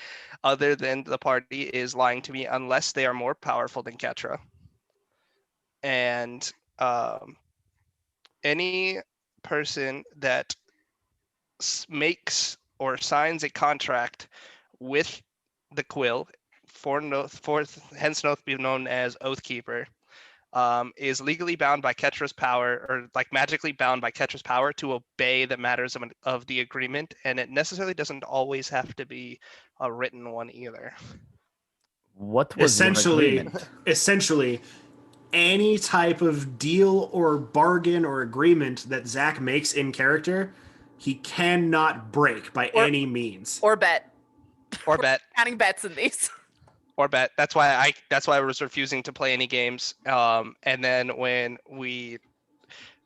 other than the party is lying to me unless they are more powerful than Ketra. And any person that makes or signs a contract with the quill, hence be known as Oathkeeper, is legally bound by Ketra's power, or magically bound by Ketra's power to obey the matters of the agreement, and it necessarily doesn't always have to be a written one either. What was your agreement? Essentially, any type of deal or bargain or agreement that Zach makes in character, he cannot break by any means. Or bet. Or bet. Counting bets in these. Or bet. That's why I was refusing to play any games. And then when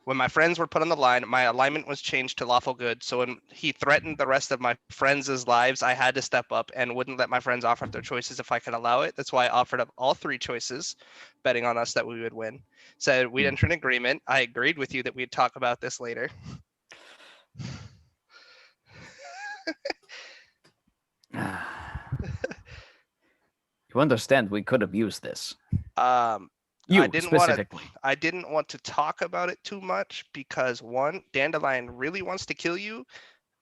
my friends were put on the line, my alignment was changed to lawful good. So when he threatened the rest of my friends' lives, I had to step up and wouldn't let my friends offer up their choices if I could allow it. That's why I offered up all 3 choices, betting on us that we would win. Said we'd enter an agreement. I agreed with you that we'd talk about this later. You understand we could have used this. You specifically. I didn't want to talk about it too much because one, Dandelion really wants to kill you,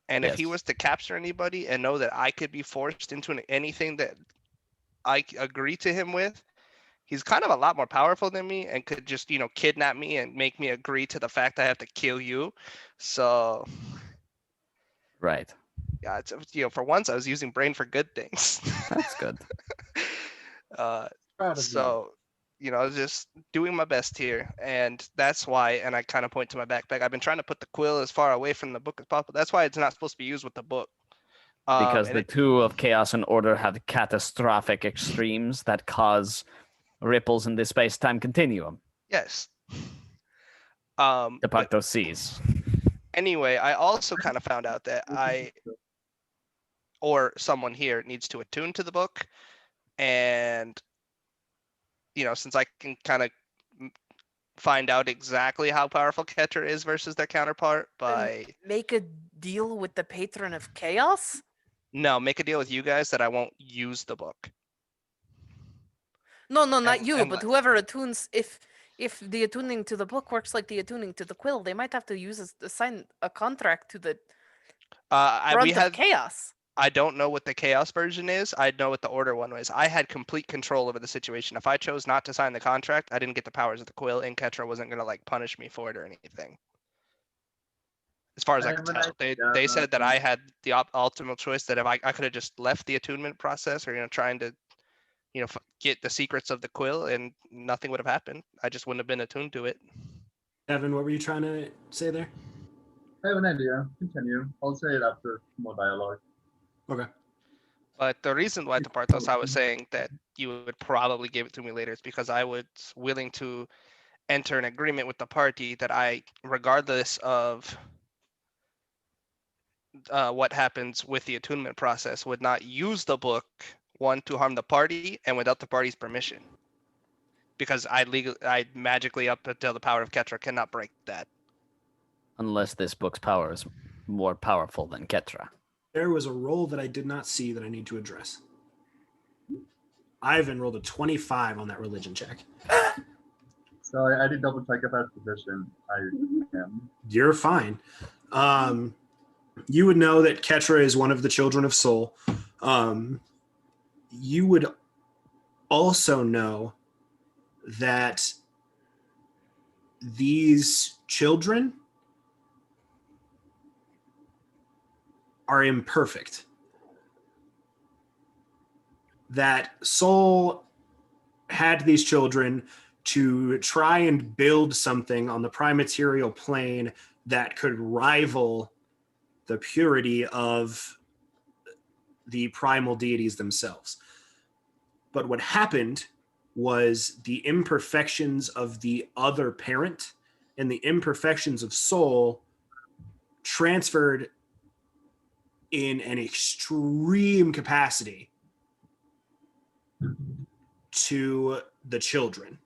and if he was to capture anybody and know that I could be forced into anything that I agree to him with, he's kind of a lot more powerful than me and could just kidnap me and make me agree to the fact I have to kill you. So, right. Yeah, it's for once I was using brain for good things. That's good. So, I was just doing my best here, and that's why. And I kind of point to my backpack. I've been trying to put the quill as far away from the book as possible. That's why it's not supposed to be used with the book. Because the two of Chaos and Order have catastrophic extremes that cause ripples in the space-time continuum. Yes. De facto Cs. Anyway, I also kind of found out that or someone here needs to attune to the book, and since I can kind of find out exactly how powerful Ketra is versus their counterpart by make a deal with the patron of chaos. No, make a deal with you guys that I won't use the book. No, not you, but whoever attunes. If the attuning to the book works like the attuning to the quill, they might have to sign a contract to the front of chaos. I don't know what the chaos version is. I know what the order one was. I had complete control over the situation. If I chose not to sign the contract, I didn't get the powers of the quill, and Ketra wasn't gonna punish me for it or anything. As far as I could tell, they said that I had the ultimate choice. That if I could have just left the attunement process, or trying to, get the secrets of the quill, and nothing would have happened. I just wouldn't have been attuned to it. Evan, what were you trying to say there? I have an idea. Continue. I'll say it after more dialogue. Okay. But the reason why Tepartos, I was saying that you would probably give it to me later is because I was willing to enter an agreement with the party that I, regardless of what happens with the attunement process, would not use the book, one, to harm the party, and without the party's permission. Because I magically, up until the power of Ketra, cannot break that. Unless this book's power is more powerful than Ketra. There was a roll that I did not see that I need to address. Ivan rolled a 25 on that religion check. Sorry, I did double check if that's sufficient. I am. You're fine. You would know that Ketra is one of the children of Sol. You would also know that these children are imperfect. That Sol had these children to try and build something on the primaterial plane that could rival the purity of the primal deities themselves. But what happened was the imperfections of the other parent and the imperfections of Sol transferred in an extreme capacity to the children.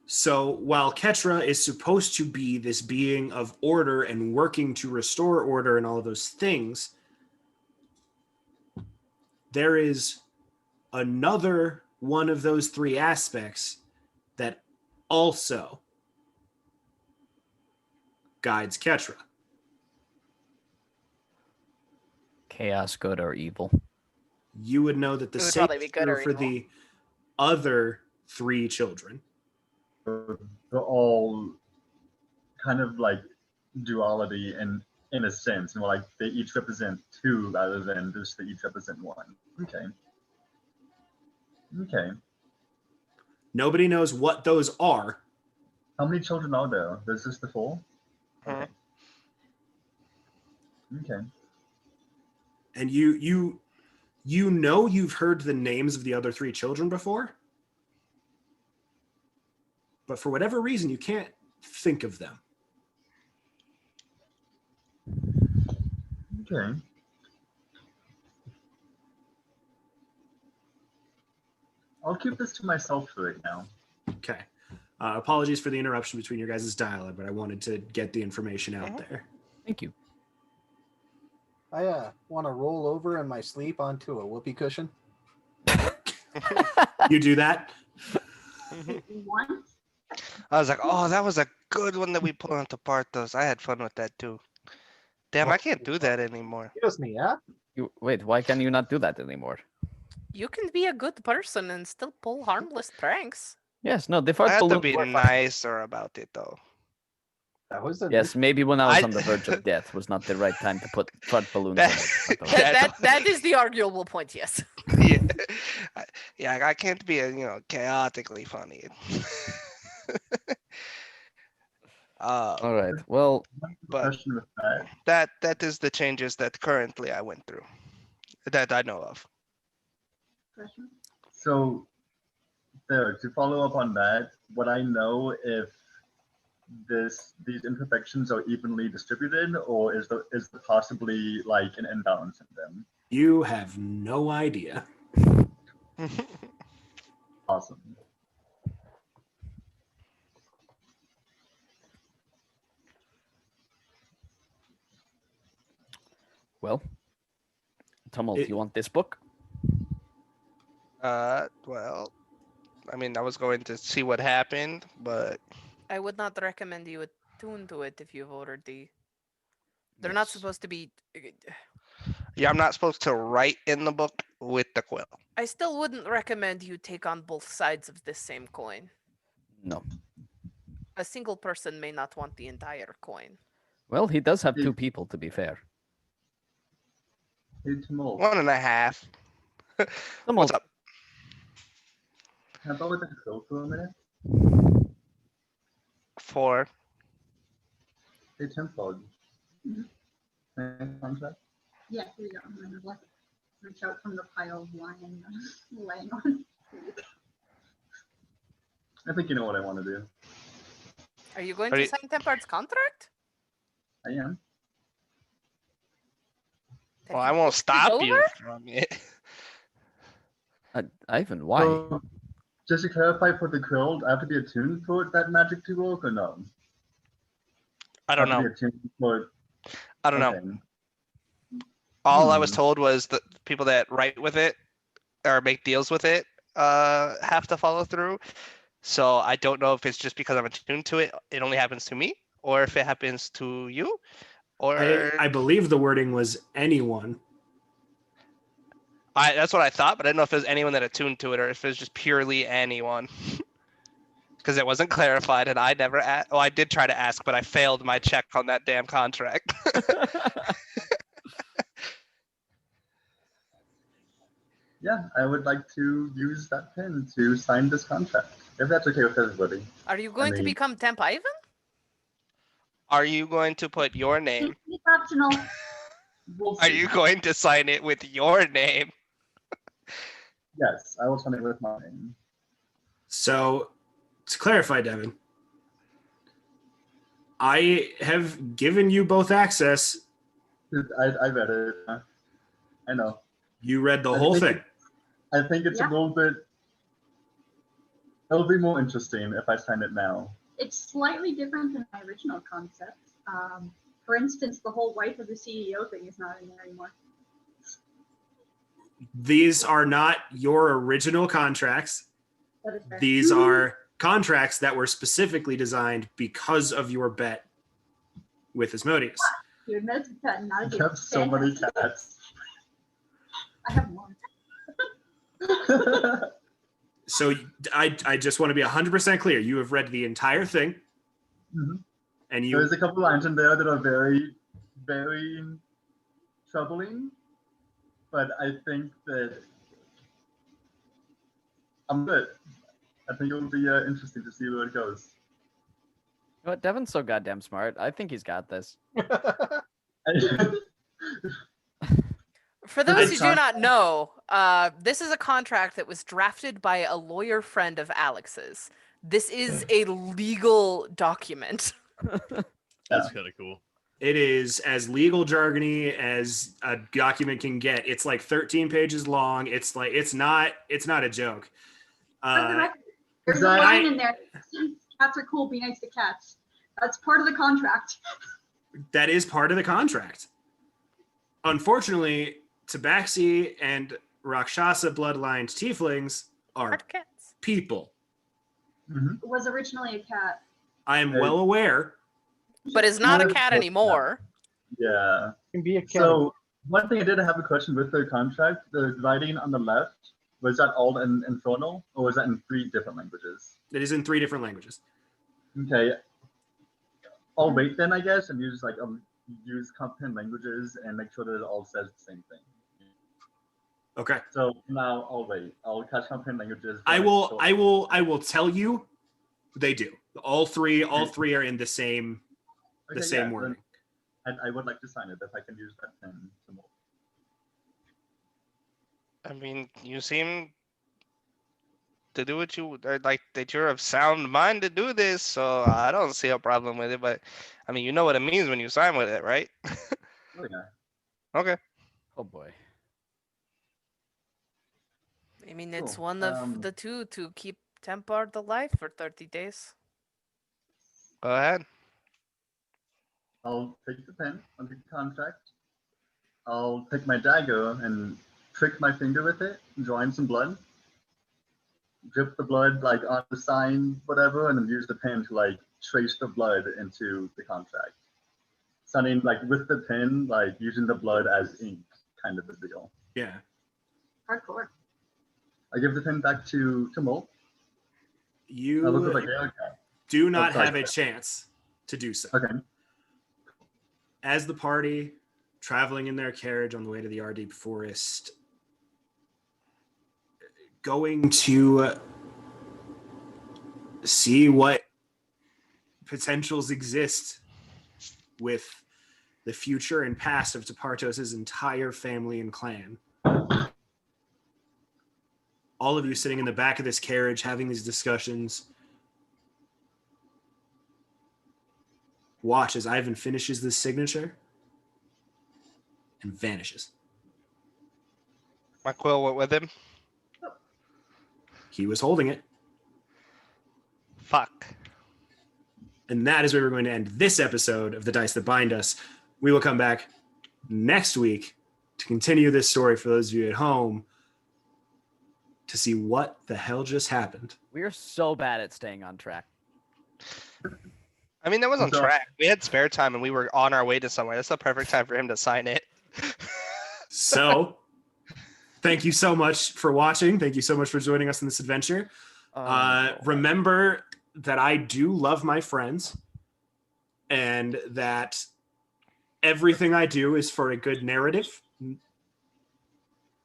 So while Ketra is supposed to be this being of order and working to restore order and all of those things, there is another one of those three aspects that also guides Ketra. Chaos, good or evil? You would know that the It would same probably be is good true or for evil. the other three children. They're all kind of like duality in a sense, and like they each represent two rather than just they each represent one. Okay. Okay. Nobody knows what those are. How many children are there? There's just the four? Okay. Okay. And you know you've heard the names of the other three children before, but for whatever reason you can't think of them. Okay. I'll keep this to myself for right now. Okay. Apologies for the interruption between your guys' dialogue, but I wanted to get the information out there. Thank you. I want to roll over in my sleep onto a whoopee cushion. You do that? Once. I was like, oh, that was a good one that we put on Tepartos. I had fun with that too. Damn, I can't do that anymore. Excuse me, yeah? Wait, why can you not do that anymore? You can be a good person and still pull harmless pranks. Yes, no, the I fart had to balloons be were fine. nicer about it though. That was a Yes, maybe when I was I- on the verge of death was not the right time to put fart balloons That- on it. But, That is the arguable point, yes. Yeah, yeah, I can't be chaotically funny. all right. Well, But Question with that. that is the changes that currently I went through that I know of. Question? So, there, to follow up on that, would I know if these imperfections are evenly distributed, or is there possibly like an imbalance in them? You have no idea. Awesome. well, Tumult, you want this book? Well, I mean, I was going to see what happened, but I would not recommend you attune to it if you've already. They're not Yes. supposed to be. yeah, I'm not supposed to write in the book with the quill. I still wouldn't recommend you take on both sides of this same coin. No. A single person may not want the entire coin. Well, he does have two people, to be fair. Hey, Tumult, 1.5. Tumult, What's up? can I borrow the quill for a minute? 4. Hey, Templog, Contract. Yeah, here you go. I'm gonna like reach out from the pile of lion laying on. I think you know what I want to do. Are you going Are to you- sign Tempard's contract? I am. Well, Have I you won't looked it stop you over? from it. Ivan, why? So, just to clarify for the quill, I have to be attuned for that magic to work or no? I don't have to know. be attuned for. I don't know. Okay. All I was Hmm. told was that people that write with it or make deals with it have to follow through. So I don't know if it's just because I'm attuned to it, it only happens to me, or if it happens to you, or I believe the wording was anyone. that's what I thought, but I don't know if there's anyone that attuned to it or if it's just purely anyone. Because it wasn't clarified, and I never asked. Oh, I did try to ask, but I failed my check on that damn contract. Yeah, I would like to use that pen to sign this contract, if that's okay with everybody. Are you going to mean- become Temp Ivan? Are you going to put your name? It's optional. We'll Are see. you going to sign it with your name? Yes, I will sign it with my name. So, to clarify, Devin, I have given you both access. I read it. I know. You read the I whole think thing. I think it's Yeah. a little bit. It'll be more interesting if I sign it now. It's slightly different than my original concept. For instance, the whole wife of the CEO thing is not in there anymore. These are not your original contracts. That is fair. These are contracts that were specifically designed because of your bet with Asmodeus. You admit it's a pet, not a I gift. have so many Fantastic. cats. I have one. So I just want to be 100% clear. You have read the entire thing, Mhm. and you There's a couple lines in there that are very, very troubling, but I think that I'm good. I think it'll be interesting to see where it goes. You know what? Devin's so goddamn smart. I think he's got this. For those who do sorry. not know, this is a contract that was drafted by a lawyer friend of Alex's. This is a legal document. That's kind of cool. it is as legal jargony as a document can get. It's like 13 pages long. It's not a joke. For the record, there's is a that- line in there. Cats are cool. Be nice to cats. That's part of the contract. That is part of the contract. Unfortunately, Tabaxi and Rakshasa bloodlined tieflings are Hard cats. people. Mhm. It was originally a cat. I am Hey. well aware. But is not a Not a cat cat. anymore. Yeah. Can be a cat. So one thing I did have a question with the contract, the writing on the left, was that all in Infernal or was that in 3 different languages? It is in 3 different languages. Okay. I'll wait then, I guess, and use use comprehend languages and make sure that it all says the same thing. Okay. So now I'll wait. I'll catch comprehend languages. I but will still- I will tell you they do. All three are in the same Okay, same yeah, wording. then I would like to sign it if I can use that pen some more. I mean, you seem to do what you like, that you're of sound mind to do this, so I don't see a problem with it. But I mean, you know what it means when you sign with it, right? Oh, yeah. Okay. Oh boy. I mean, it's Cool. one of the two to keep Tempard alive for 30 days. Go ahead. I'll take the pen, I'll take the contract. I'll take my dagger and prick my finger with it, draw in some blood. Drip the blood like on the sign, whatever, and then use the pen to like trace the blood into the contract. Signing like with the pen, like using the blood as ink, kind of a deal. Yeah. Hardcore. I give the pen back to Molt. I look You at like, yeah, okay. do not sorry. have a chance to do so. Okay. As the party traveling in their carriage on the way to the Ardeep Forest, going to see what potentials exist with the future and past of Tepartos' entire family and clan. All of you sitting in the back of this carriage having these discussions. Watch as Ivan finishes this signature and vanishes. My quill went with him. He was holding it. Fuck. And that is where we're going to end this episode of The Dice That Bind Us. We will come back next week to continue this story for those of you at home to see what the hell just happened. We are so bad at staying on track. I mean, that was on So- track. We had spare time and we were on our way to somewhere. That's the perfect time for him to sign it. So, thank you so much for watching. Thank you so much for joining us in this adventure. Remember that I do love my friends and that everything I do is for a good narrative.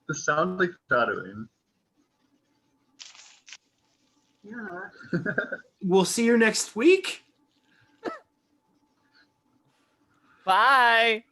This sounds like shadowing. Yeah. We'll see you next week. Bye.